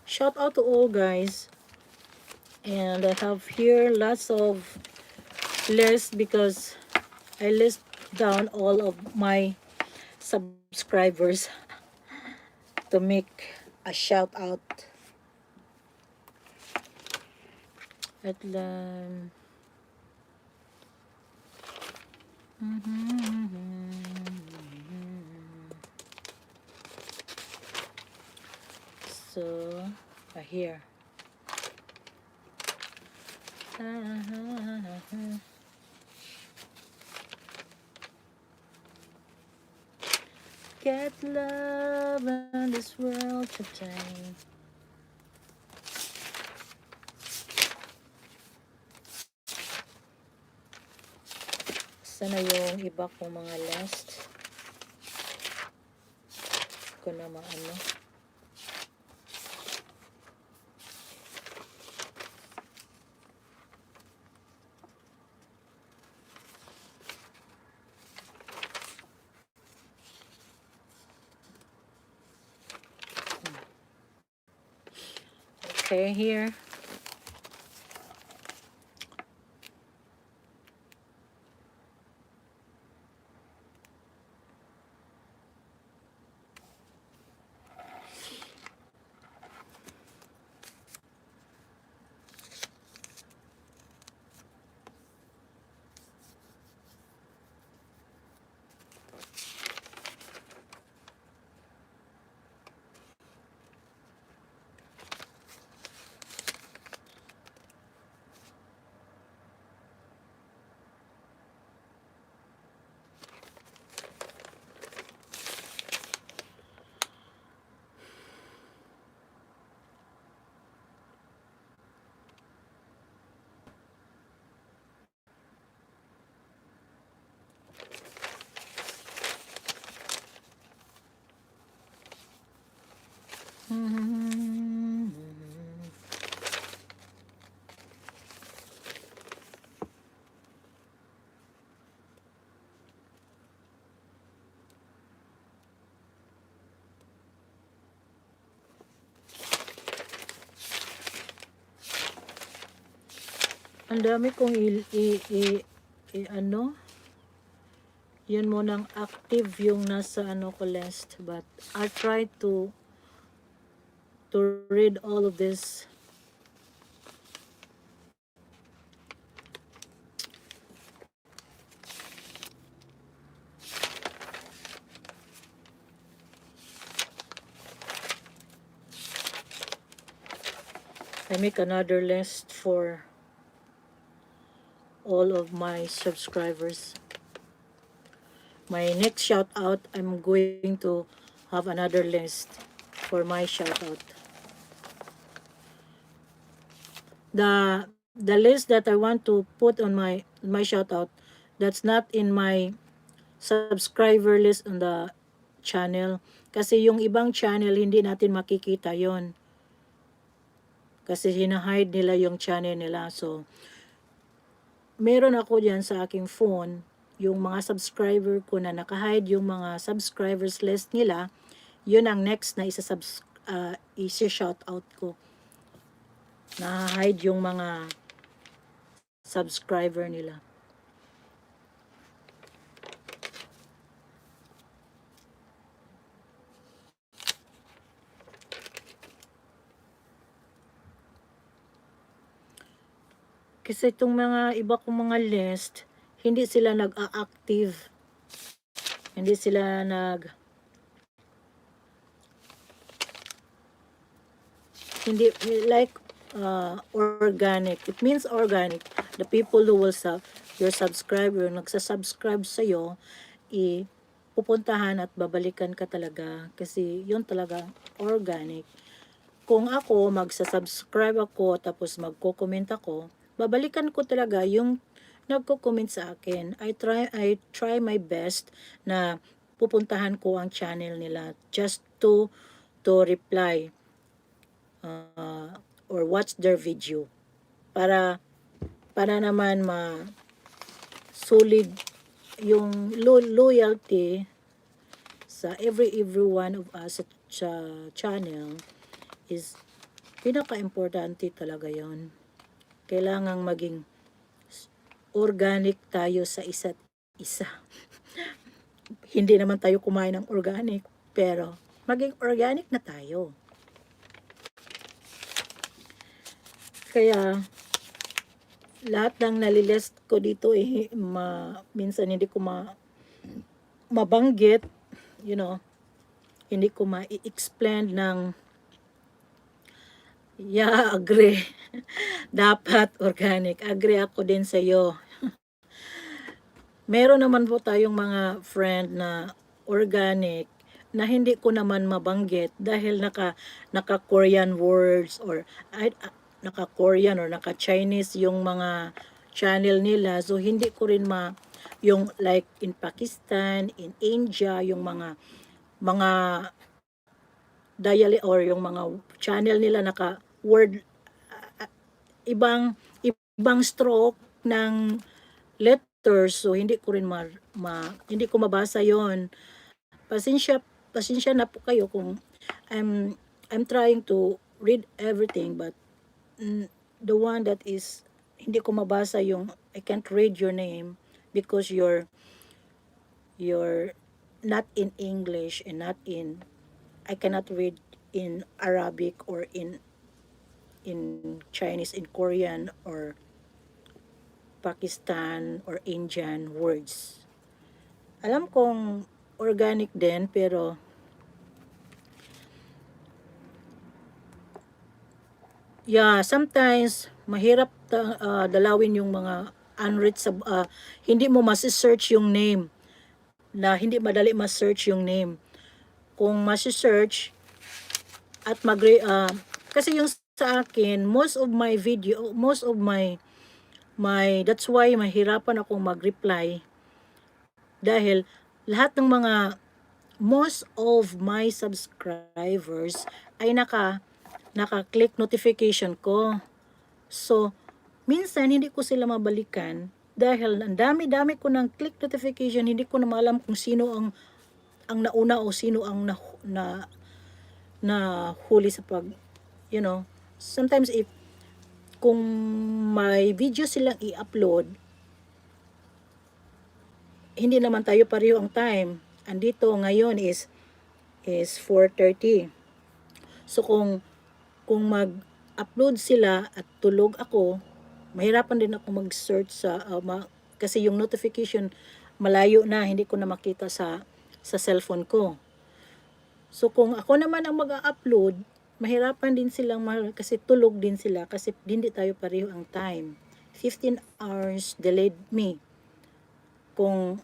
Shout out to all guys. And I have here lots of lists because I list down all of my subscribers to make a shout out. At so here. Get love in this world today. Sana yung iba kong mga list ko na maano. Okay, here. Ang dami kong ano, yun munang active yung nasa ano ko list, but I try to read all of this. I make another list for all of my subscribers. My next shout out, I'm going to have another list for my shout out. The list that I want to put on my shout out, that's not in my subscriber list on the channel, kasi yung ibang channel hindi natin makikita yon kasi hinahide nila yung channel nila. So meron ako diyan sa aking phone yung mga subscriber ko na nakahide yung mga subscribers list nila. Yun ang next na isa-shout out ko. Na-hide yung mga subscriber nila. Kasi itong mga iba kong mga list, hindi sila nag-a-active. Hindi sila hindi like organic. It means organic. The people who will your subscriber, nagsasubscribe sa'yo, pupuntahan at babalikan ka talaga. Kasi yun talaga organic. Kung ako, magsasubscribe ako, tapos magko-comment ako, babalikan ko talaga yung nagko-comment sa akin. I try my best na pupuntahan ko ang channel nila just to reply or watch their video para naman solid yung loyalty sa every one of us sa channel is pinaka-importante talaga yon. Kailangang maging organic tayo sa isa't isa. Hindi naman tayo kumain ng organic, pero maging organic na tayo. Kaya, lahat ng nalilist ko dito minsan hindi ko mabanggit, hindi ko ma-explain ng agree. Dapat organic. Agree ako din sa iyo. Meron naman po tayong mga friend na organic na hindi ko naman mabanggit dahil naka-Korean words or naka-Korean or naka-Chinese yung mga channel nila. So hindi ko rin yung like in Pakistan, in India, yung mga dialect or yung mga channel nila naka-word ibang stroke ng letters, so hindi ko rin hindi ko mabasa yon. Pasensya na po kayo kung I'm trying to read everything, but the one that is hindi ko mabasa yung I can't read your name because you're not in English and not in I cannot read in Arabic or in Chinese, in Korean or Pakistan or Indian words. Alam kong organic din, pero sometimes mahirap dalawin yung mga unread hindi mo masi-search yung name, na hindi madali ma-search yung name. Kung masi-search at kasi yung sa akin, most of my that's why mahirapan akong mag-reply dahil lahat ng most of my subscribers ay naka-click notification ko. So, minsan hindi ko sila mabalikan dahil ang dami-dami ko ng click notification, hindi ko na maalam kung sino ang nauna o sino ang na huli sa sometimes kung may video silang i-upload, hindi naman tayo pareho ang time. Andito ngayon is 4:30. So kung mag-upload sila at tulog ako, mahirapan din ako mag-search kasi yung notification malayo na, hindi ko na makita sa cellphone ko. So kung ako naman ang mag-upload, mahirapan din silang kasi tulog din sila kasi hindi tayo pareho ang time. 15 hours delayed me. Kung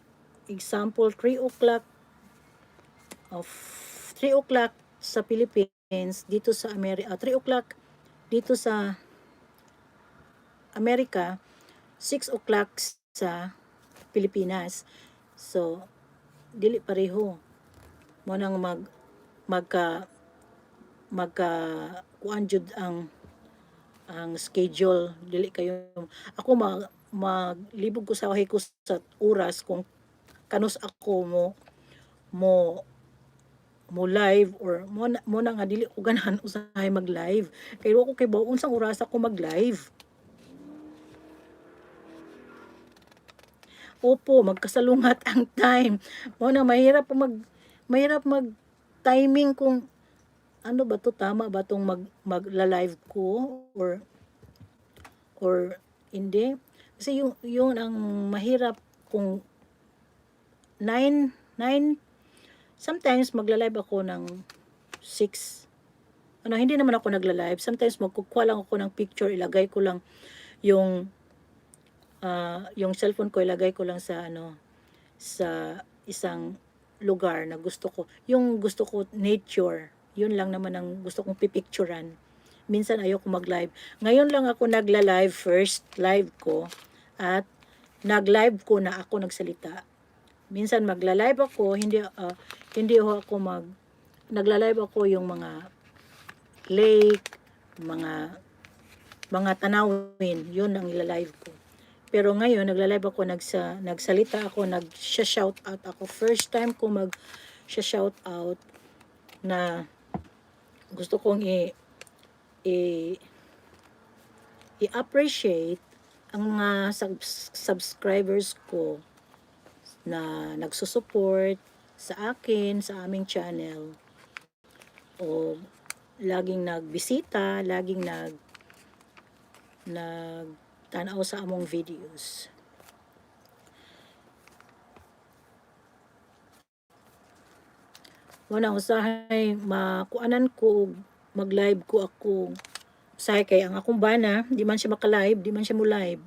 example 3 o'clock sa Philippines, dito sa 3 o'clock dito sa Amerika, 6 o'clock sa Pilipinas. So dili pareho mo nang kuan jud ang schedule, dili kayo ako maglibog ko sa ko sa oras kung kanus ako mo live or mo na nga dili ko ganahan usahay mag live kay ko kay baon unsang oras ako mag live. Opo, magkasalungat ang time mo na mahirap mag timing kung ano ba to, tama ba tong magla-live ko or hindi. Kasi yung ang mahirap kung 9 sometimes magla-live ako ng 6. Hindi naman ako nagla-live. Sometimes magkukuha lang ako ng picture, ilagay ko lang yung cellphone ko, ilagay ko lang sa sa isang lugar na gusto ko. Yung gusto ko nature. Yun lang naman ang gusto kong pipicturan. Minsan ayoko mag-live. Ngayon lang ako nagla-live, first live ko, at nag-live ko na ako nagsalita. Minsan magla-live ako, hindi ako nagla-live ako yung mga lake, mga tanawin, yun ang ila-live ko. Pero ngayon nagla-live ako, nagsalita ako, nag-shout out ako. First time ko mag-shout out na gusto kong i-appreciate ang mga subscribers ko na nagsusupport sa akin, sa aming channel, o laging nagbisita, laging nagtanaw sa among videos. Wala usahay makuanan ko, mag-live ko ako. Usahay kay ang akong bana, di man siya maka-live, di man siya mo live.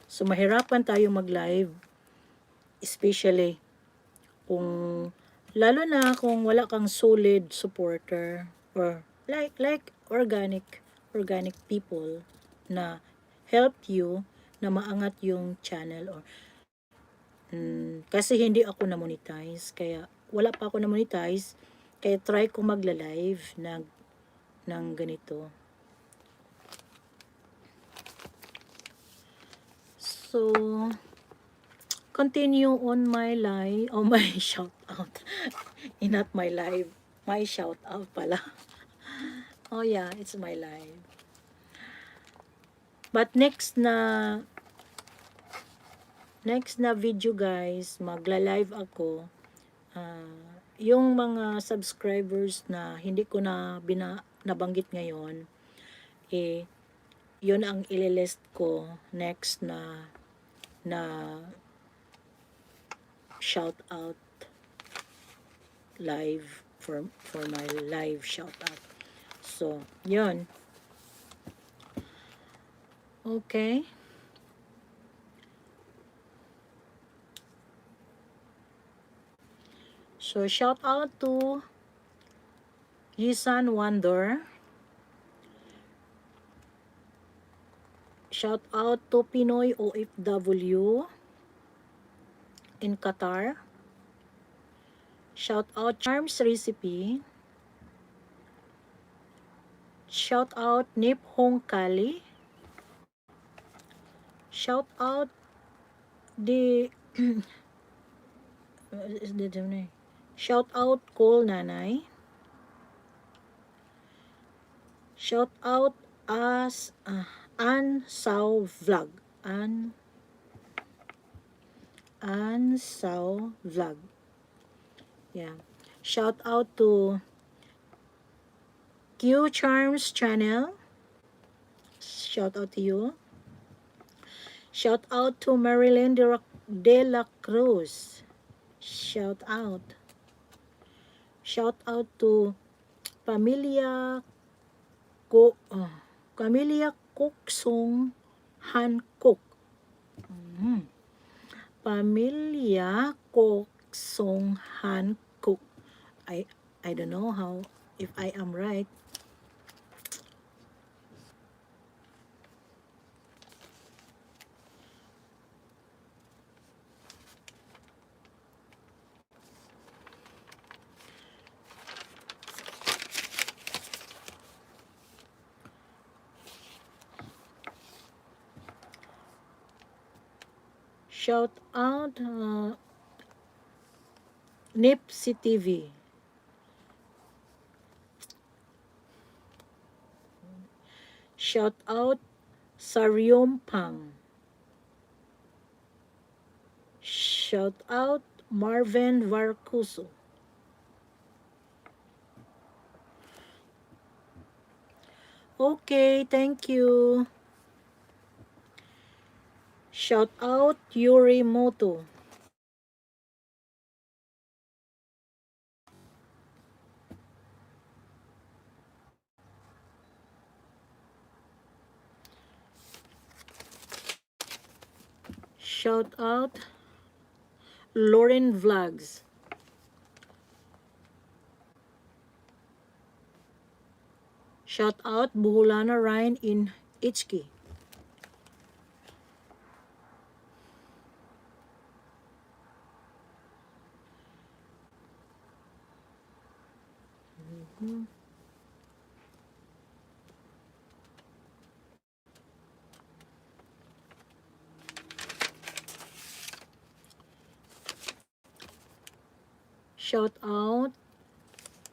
So mahirapan tayo mag-live, especially kung lalo na kung wala kang solid supporter or like organic people na help you na maangat yung channel, or kasi hindi ako na monetize, kaya wala pa ako na monetize, kaya try ko magla-live ng ganito. So continue on my live, my shout out. Not my live, my shout out pala. Oh yeah, it's my live. But next na video guys, magla-live ako. Yung mga subscribers na hindi ko na nabanggit ngayon, yun ang ililist ko next na shout out live for my live shout out. So, yun. Okay. So, shout out to Yisan Wonder. Shout out to Pinoy OFW in Qatar. Shout out Charms Recipe. Shout out Nip Hong Kali. Shout out the shout out Cole Nanay. Shout out as An Sao Vlog. An Sao Vlog. Yeah. Shout out to Q Charms channel. Shout out to you. Shout out to Marilyn De La Cruz. Shout out. Shout out to Pamilya Koksong Hancock. Pamilya Koksong Hancock. I don't know how, if I am right. Shout out Nipsey TV. Shout out Saryom Pang. Shout out Marvin Varcuso. Okay, thank you. Shout out Yuri Moto. Shout out Lauren Vlogs. Shout out Buholana Ryan in Ichki. Shout out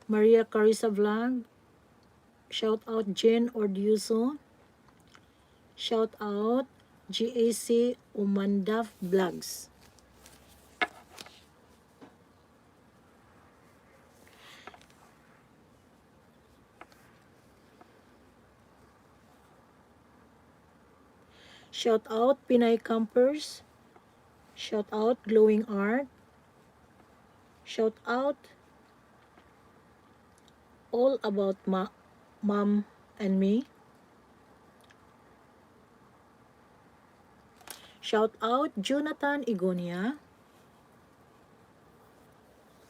Maria Carissa Vlog. Shout out Jen Ordiuso. Shout out GAC Umanda Vlogs. Shout out Pinay Campers. Shout out Glowing Art. Shout out All About Mom and Me. Shout out Jonathan Igonia.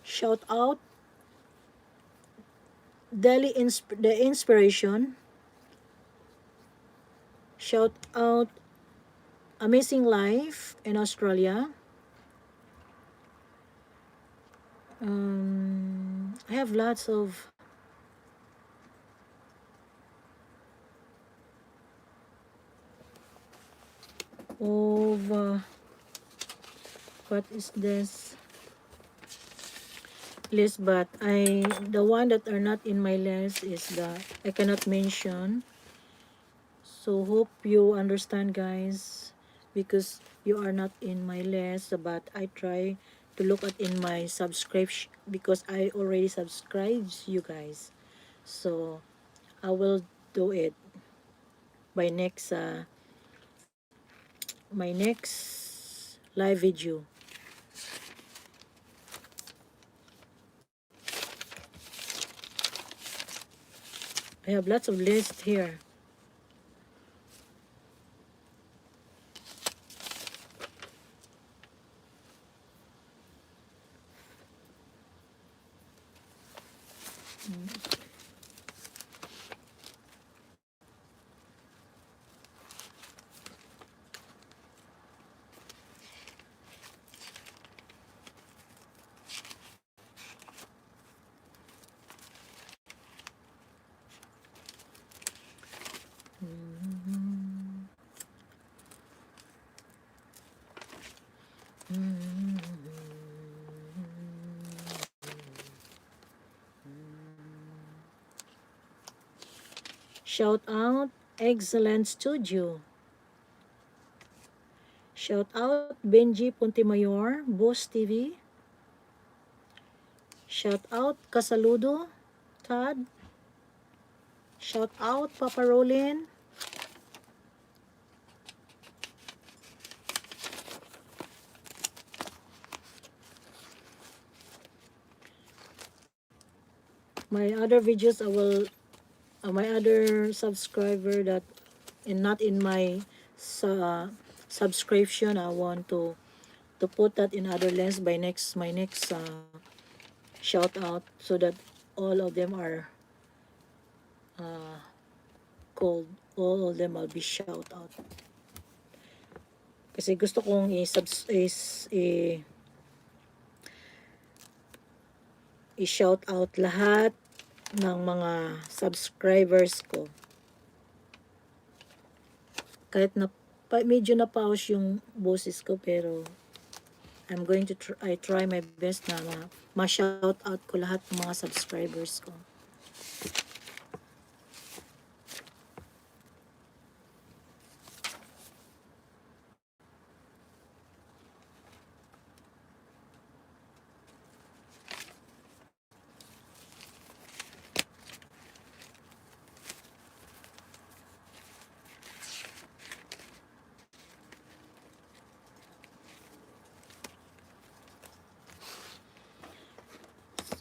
Shout out The Inspiration. Shout out Amazing Life in Australia. I have lots of what is this list, but the one that are not in my list is the I cannot mention. So hope you understand, guys, because you are not in my list, but I try to look at in my subscription because I already subscribed you guys. So I will do it by next my next live video. I have lots of lists here. Shout out Excellent Studio. Shout out Benji Puntemayor, Boss TV. Shout out Kasaludo, Todd. Shout out Papa Rolin. My other videos I will my other subscriber that not in my subscription, I want to put that in other lens by my next shout out, so that all of them are called, all of them will be shout out. Kasi gusto kong i-shout out lahat ng mga subscribers ko. Kahit na medyo na-pause yung boses ko, pero I'm going to I try my best na ma-shout out ko lahat ng mga subscribers ko.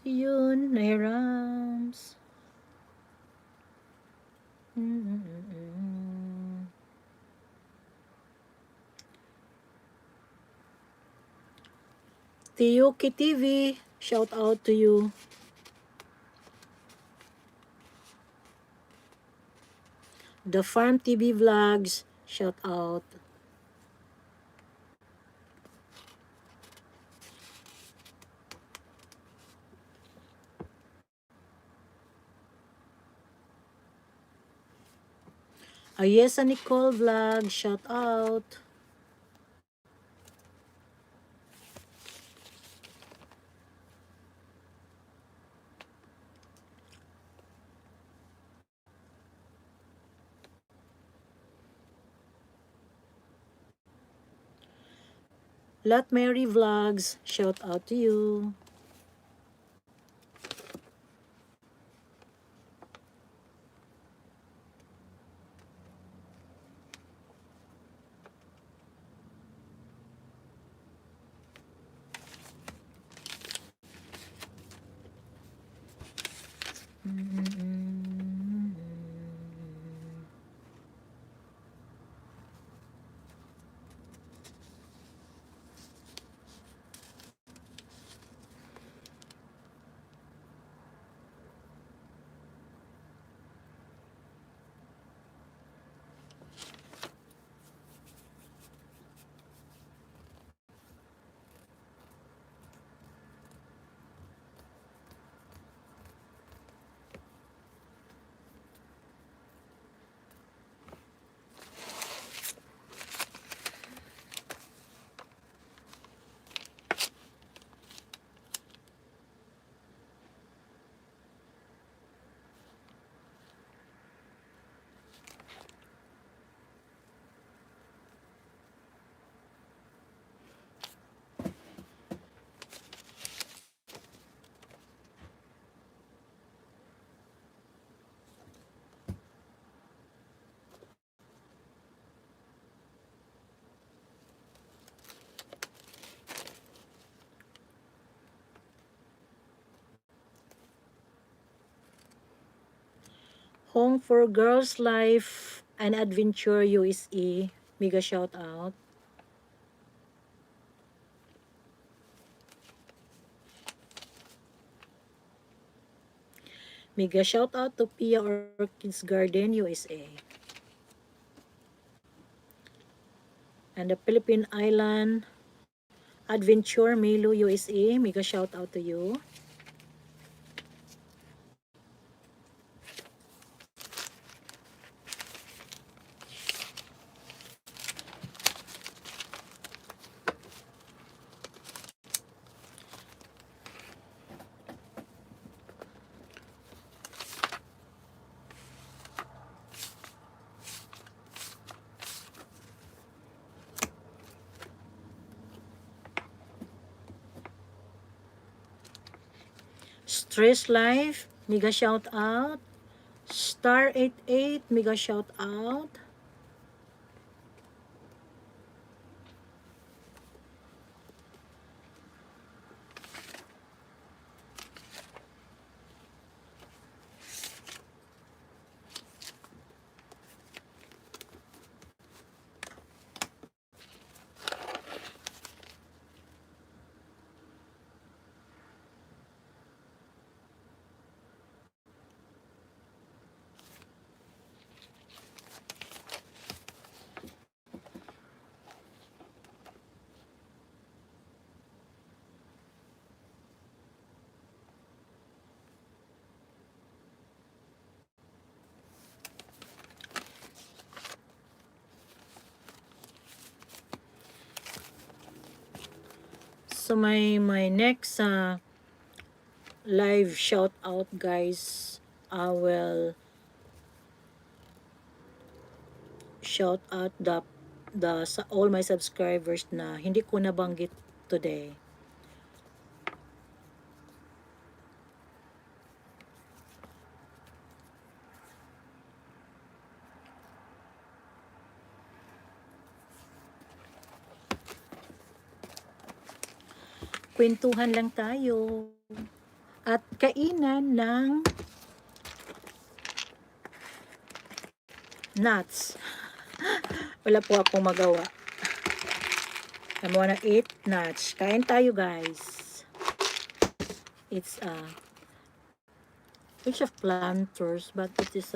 Yun, Nairams. Tiyuki TV, shout out to you. The Farm TV Vlogs, shout out. Ayesa Nicole Vlog, shout out. Lot Mary Vlogs, shout out to you. Home for Girls Life and Adventure USA, mega shout out. Mega shout out to Pia Orchids Garden USA. And the Philippine Island Adventure Milo USA, mega shout out to you. Stress Life, mega shout out. Star 88, mega shout out. So my next live shout out, guys, I will shout out the sa all my subscribers na hindi ko nabanggit today. Kwentuhan lang tayo at kainan ng nuts. Wala po akong magawa. I wanna eat nuts. Kain tayo, guys. It's which of planters, but it is